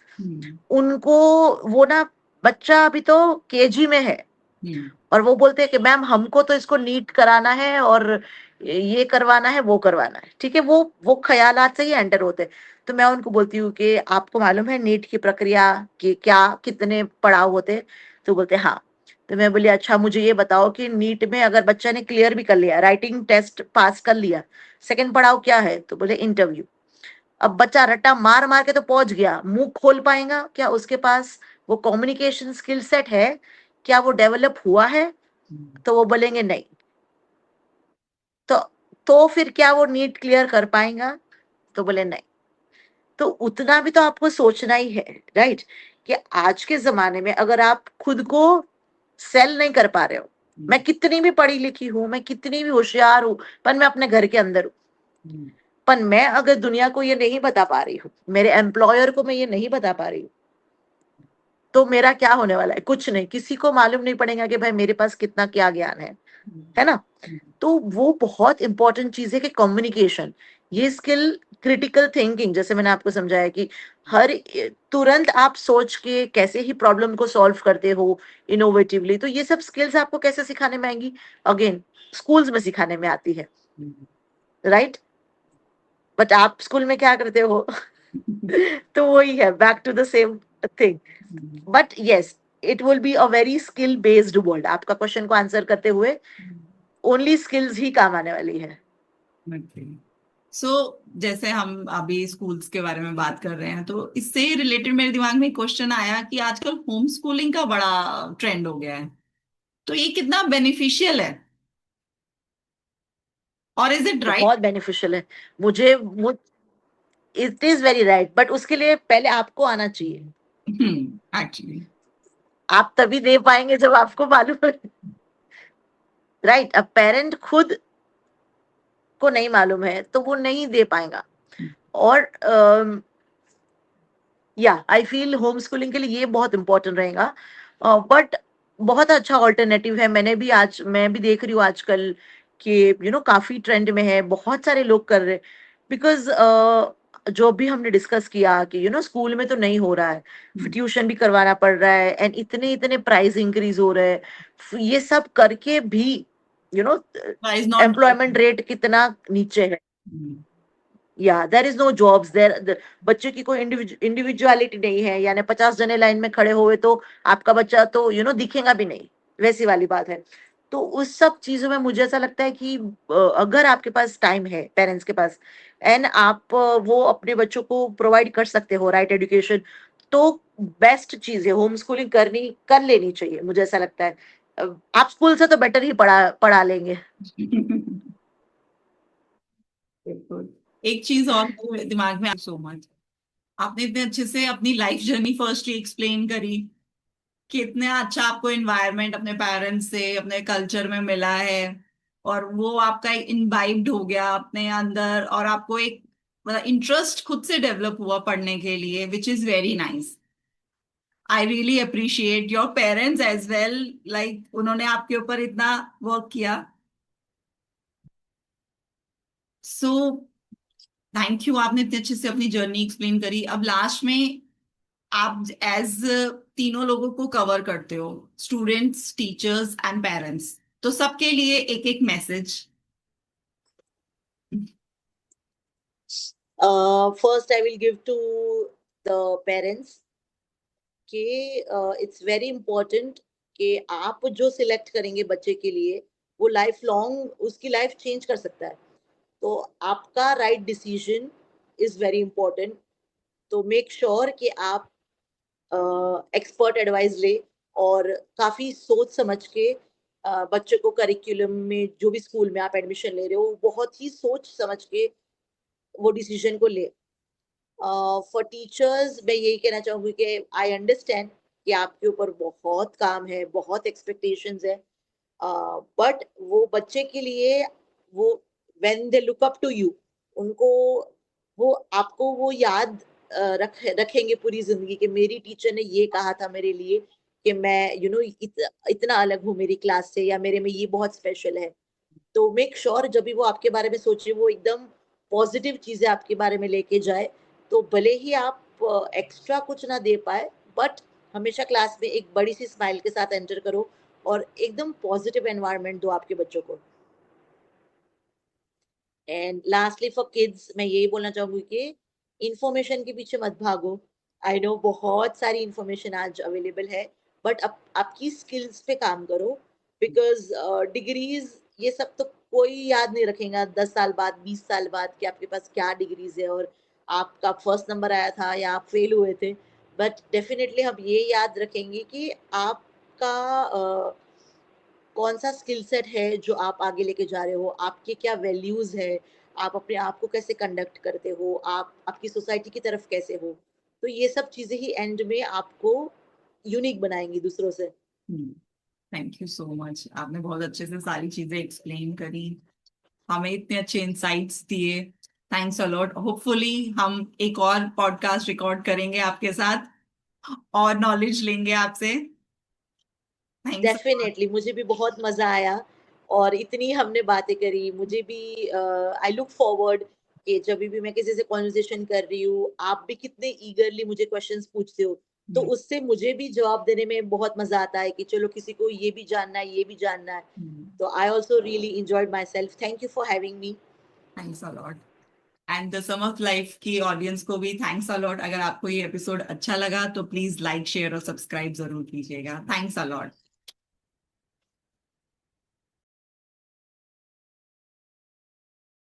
B: उनको, वो ना, बच्चा अभी तो केजी में है और वो बोलते हैं कि मैम हमको तो इसको नीट कराना है और ये करवाना है वो करवाना है, ठीक है, वो ख्यालात से ही एंटर होते हैं। तो मैं उनको बोलती हूँ कि आपको मालूम है नीट की प्रक्रिया कि क्या कितने पड़ाव होते हैं? तो बोलते हैं हाँ। तो मैं बोली अच्छा मुझे ये बताओ कि नीट में अगर बच्चा ने क्लियर भी कर लिया, राइटिंग टेस्ट पास कर लिया, सेकंड पड़ाव क्या है? तो बोले इंटरव्यू। अब बच्चा रट्टा मार मार के तो पहुंच गया, मुंह खोल पाएगा क्या? उसके पास वो कम्युनिकेशन स्किल सेट है क्या? वो डेवलप हुआ है? तो वो बोलेंगे नहीं। तो फिर क्या वो नीट क्लियर कर पाएगा? तो बोले नहीं। तो उतना भी तो आपको सोचना ही है, राइट, कि आज के जमाने में अगर आप खुद को सेल नहीं कर पा रहे हो, मैं कितनी भी पढ़ी लिखी हूं, मैं कितनी भी होशियार हूं, पर मैं अपने घर के अंदर हूं, पर मैं अगर दुनिया को ये नहीं बता पा रही हूँ, मेरे एम्प्लॉयर को मैं ये नहीं बता पा रही हूँ, तो मेरा क्या होने वाला है? कुछ नहीं, किसी को मालूम नहीं पड़ेगा कि भाई मेरे पास कितना क्या ज्ञान है ना? तो वो बहुत इंपॉर्टेंट चीज है कि कम्युनिकेशन, ये स्किल, क्रिटिकल थिंकिंग, जैसे मैंने आपको समझाया कि हर तुरंत आप सोच के कैसे ही प्रॉब्लम को सॉल्व करते हो इनोवेटिवली, तो ये सब स्किल्स आपको कैसे सिखाने में आएंगी? अगेन स्कूल्स में सिखाने में आती है, राइट? बट आप स्कूल में क्या करते हो? तो वही है, back to the same thing. But yes, it will be a very skill based world. आपका क्वेश्चन को आंसर करते हुए, ओनली स्किल्स ही काम आने वाली है।
C: सो जैसे हम अभी स्कूल्स के बारे में बात कर रहे हैं, तो इससे रिलेटेड मेरे दिमाग में क्वेश्चन आया कि आजकल होम स्कूलिंग का बड़ा ट्रेंड हो गया है, तो ये कितना बेनिफिशियल है और इज इट राइट?
B: बहुत बेनिफिशियल है। मुझे it is very right, but उसके लिए पहले आपको आना चाहिए।
C: एक्चुअली
B: आप तभी दे पाएंगे जब आपको मालूम है, राइट? अब पेरेंट खुद को नहीं मालूम है तो वो नहीं दे पाएगा। और या आई फील होम स्कूलिंग के लिए ये बहुत इंपॉर्टेंट रहेगा। बट बहुत अच्छा ऑल्टरनेटिव है। मैं भी देख रही हूँ आजकल कि काफी ट्रेंड में है, बहुत सारे लोग कर रहे हैं। बिकॉज जो भी हमने डिस्कस किया कि स्कूल में तो नहीं हो रहा है, ट्यूशन भी करवाना पड़ रहा है, एंड इतने इतने प्राइस इंक्रीज हो रहे हैं, ये सब करके भी you know
C: is not.
B: Employment rate कितना नीचे है। या देर इज नो जॉब्स देर, बच्चे की कोई इंडिविजुअलिटी नहीं है, यानी 50 जने लाइन में खड़े हुए तो आपका बच्चा तो दिखेगा भी नहीं, वैसी वाली बात है। तो उस सब चीजों में मुझे ऐसा लगता है कि अगर आपके पास टाइम है, पेरेंट्स के पास, एंड आप वो अपने बच्चों को प्रोवाइड कर सकते हो राइट एजुकेशन, तो बेस्ट चीज है, होम स्कूलिंग कर लेनी चाहिए, मुझे ऐसा लगता है। आप स्कूल से तो बेटर ही पढ़ा लेंगे।
C: बिल्कुल। एक चीज और मेरे दिमाग में, सो मच, आपने इतने अच्छे से अपनी लाइफ जर्नी फर्स्टली एक्सप्लेन करी कि इतना अच्छा आपको एनवायरनमेंट अपने पेरेंट्स से, अपने कल्चर में मिला है, और वो आपका एक इनवाइब्ड हो गया अपने अंदर, और आपको एक मतलब इंटरेस्ट खुद से डेवलप हुआ पढ़ने के लिए, which is very nice. I really appreciate your parents as well, like उन्होंने आपके ऊपर इतना वर्क किया। सो थैंक यू, आपने इतने अच्छे से अपनी जर्नी एक्सप्लेन करी। अब लास्ट में आप एज तीनों लोगों को कवर करते हो, स्टूडेंट्स, टीचर्स एंड पेरेंट्स, तो सबके लिए एक एक message.
B: First I will give to the parents कि इट्स वेरी इंपॉर्टेंट कि आप जो सिलेक्ट करेंगे बच्चे के लिए, वो लाइफ लॉन्ग उसकी लाइफ चेंज कर सकता है। तो आपका right decision is very important. तो मेक श्योर कि आप एक्सपर्ट एडवाइस ले और काफी सोच समझ के बच्चे को करिकुलम में, जो भी स्कूल में आप एडमिशन ले रहे हो, बहुत ही सोच समझ के वो डिसीजन को ले। फॉर टीचर्स मैं यही कहना चाहूंगी कि आई अंडरस्टैंड कि आपके ऊपर बहुत काम है, बहुत एक्सपेक्टेशंस है, बट वो बच्चे के लिए, वो when they look up to you, उनको, वो आपको वो याद रखेंगे पूरी जिंदगी कि मेरी टीचर ने ये कहा था मेरे लिए कि मैं इतना अलग हूँ मेरी क्लास से, या मेरे में ये बहुत स्पेशल है। तो मेक श्योर जब भी वो आपके बारे में सोचे वो एकदम पॉजिटिव चीजें आपके बारे में लेके जाए। तो भले ही आप एक्स्ट्रा कुछ ना दे पाए, बट हमेशा क्लास में एक बड़ी सी स्माइल के साथ एंटर करो और एकदम पॉजिटिव एनवायरनमेंट दो आपके बच्चों को। एंड लास्टली फॉर किड्स मैं यही बोलना चाहूंगी कि इंफॉर्मेशन के पीछे मत भागो। आई नो बहुत सारी इंफॉर्मेशन आज अवेलेबल है, बट आपकी स्किल्स पे काम करो। बिकॉज डिग्रीज ये सब तो कोई याद नहीं रखेगा 10 साल बाद 20 साल बाद कि आपके पास क्या डिग्रीज है और आपका फर्स्ट नंबर आया था या आप फेल हुए थे। बट डेफिनेटली हम ये याद रखेंगे कि आपका कौन सा स्किल सेट है जो आप आगे लेके जा रहे हो, आपके क्या वैल्यूज है, आप अपने आप को कैसे कंडक्ट करते हो, आप आपकी सोसाइटी की तरफ कैसे हो। तो ये सब चीजें ही एंड में आपको यूनिक बनाएंगी दूसरों से।
C: थैंक यू सो मच, आपने बहुत अच्छे से सारी चीजें एक्सप्लेन करी, हमें इतने अच्छे इंसाइट्स दिए। Thanks a lot. होपफुली हम एक और पॉडकास्ट रिकॉर्ड करेंगे आपके साथ और नॉलेज लेंगे आपसे। Thanks a lot.
B: डेफिनेटली मुझे भी बहुत मजा आया और इतनी हमने बातें करी। मुझे भी आई लुक फॉरवर्ड कि जब भी मैं किसी से कॉन्वर्सेशन कर रही हूँ आप भी कितने ईगरली मुझे क्वेश्चंस पूछते हो, तो उससे मुझे भी जवाब देने में बहुत मजा आता है कि चलो किसी को ये भी जानना है ये भी जानना है। तो I also really enjoyed myself. Thank you for having me.
C: Thanks a lot. And the sum of life की ऑडियंस को भी थैंक्स अलॉट। अगर आपको ये एपिसोड अच्छा लगा तो प्लीज लाइक शेयर और सब्सक्राइब जरूर कीजिएगा। Thanks a lot.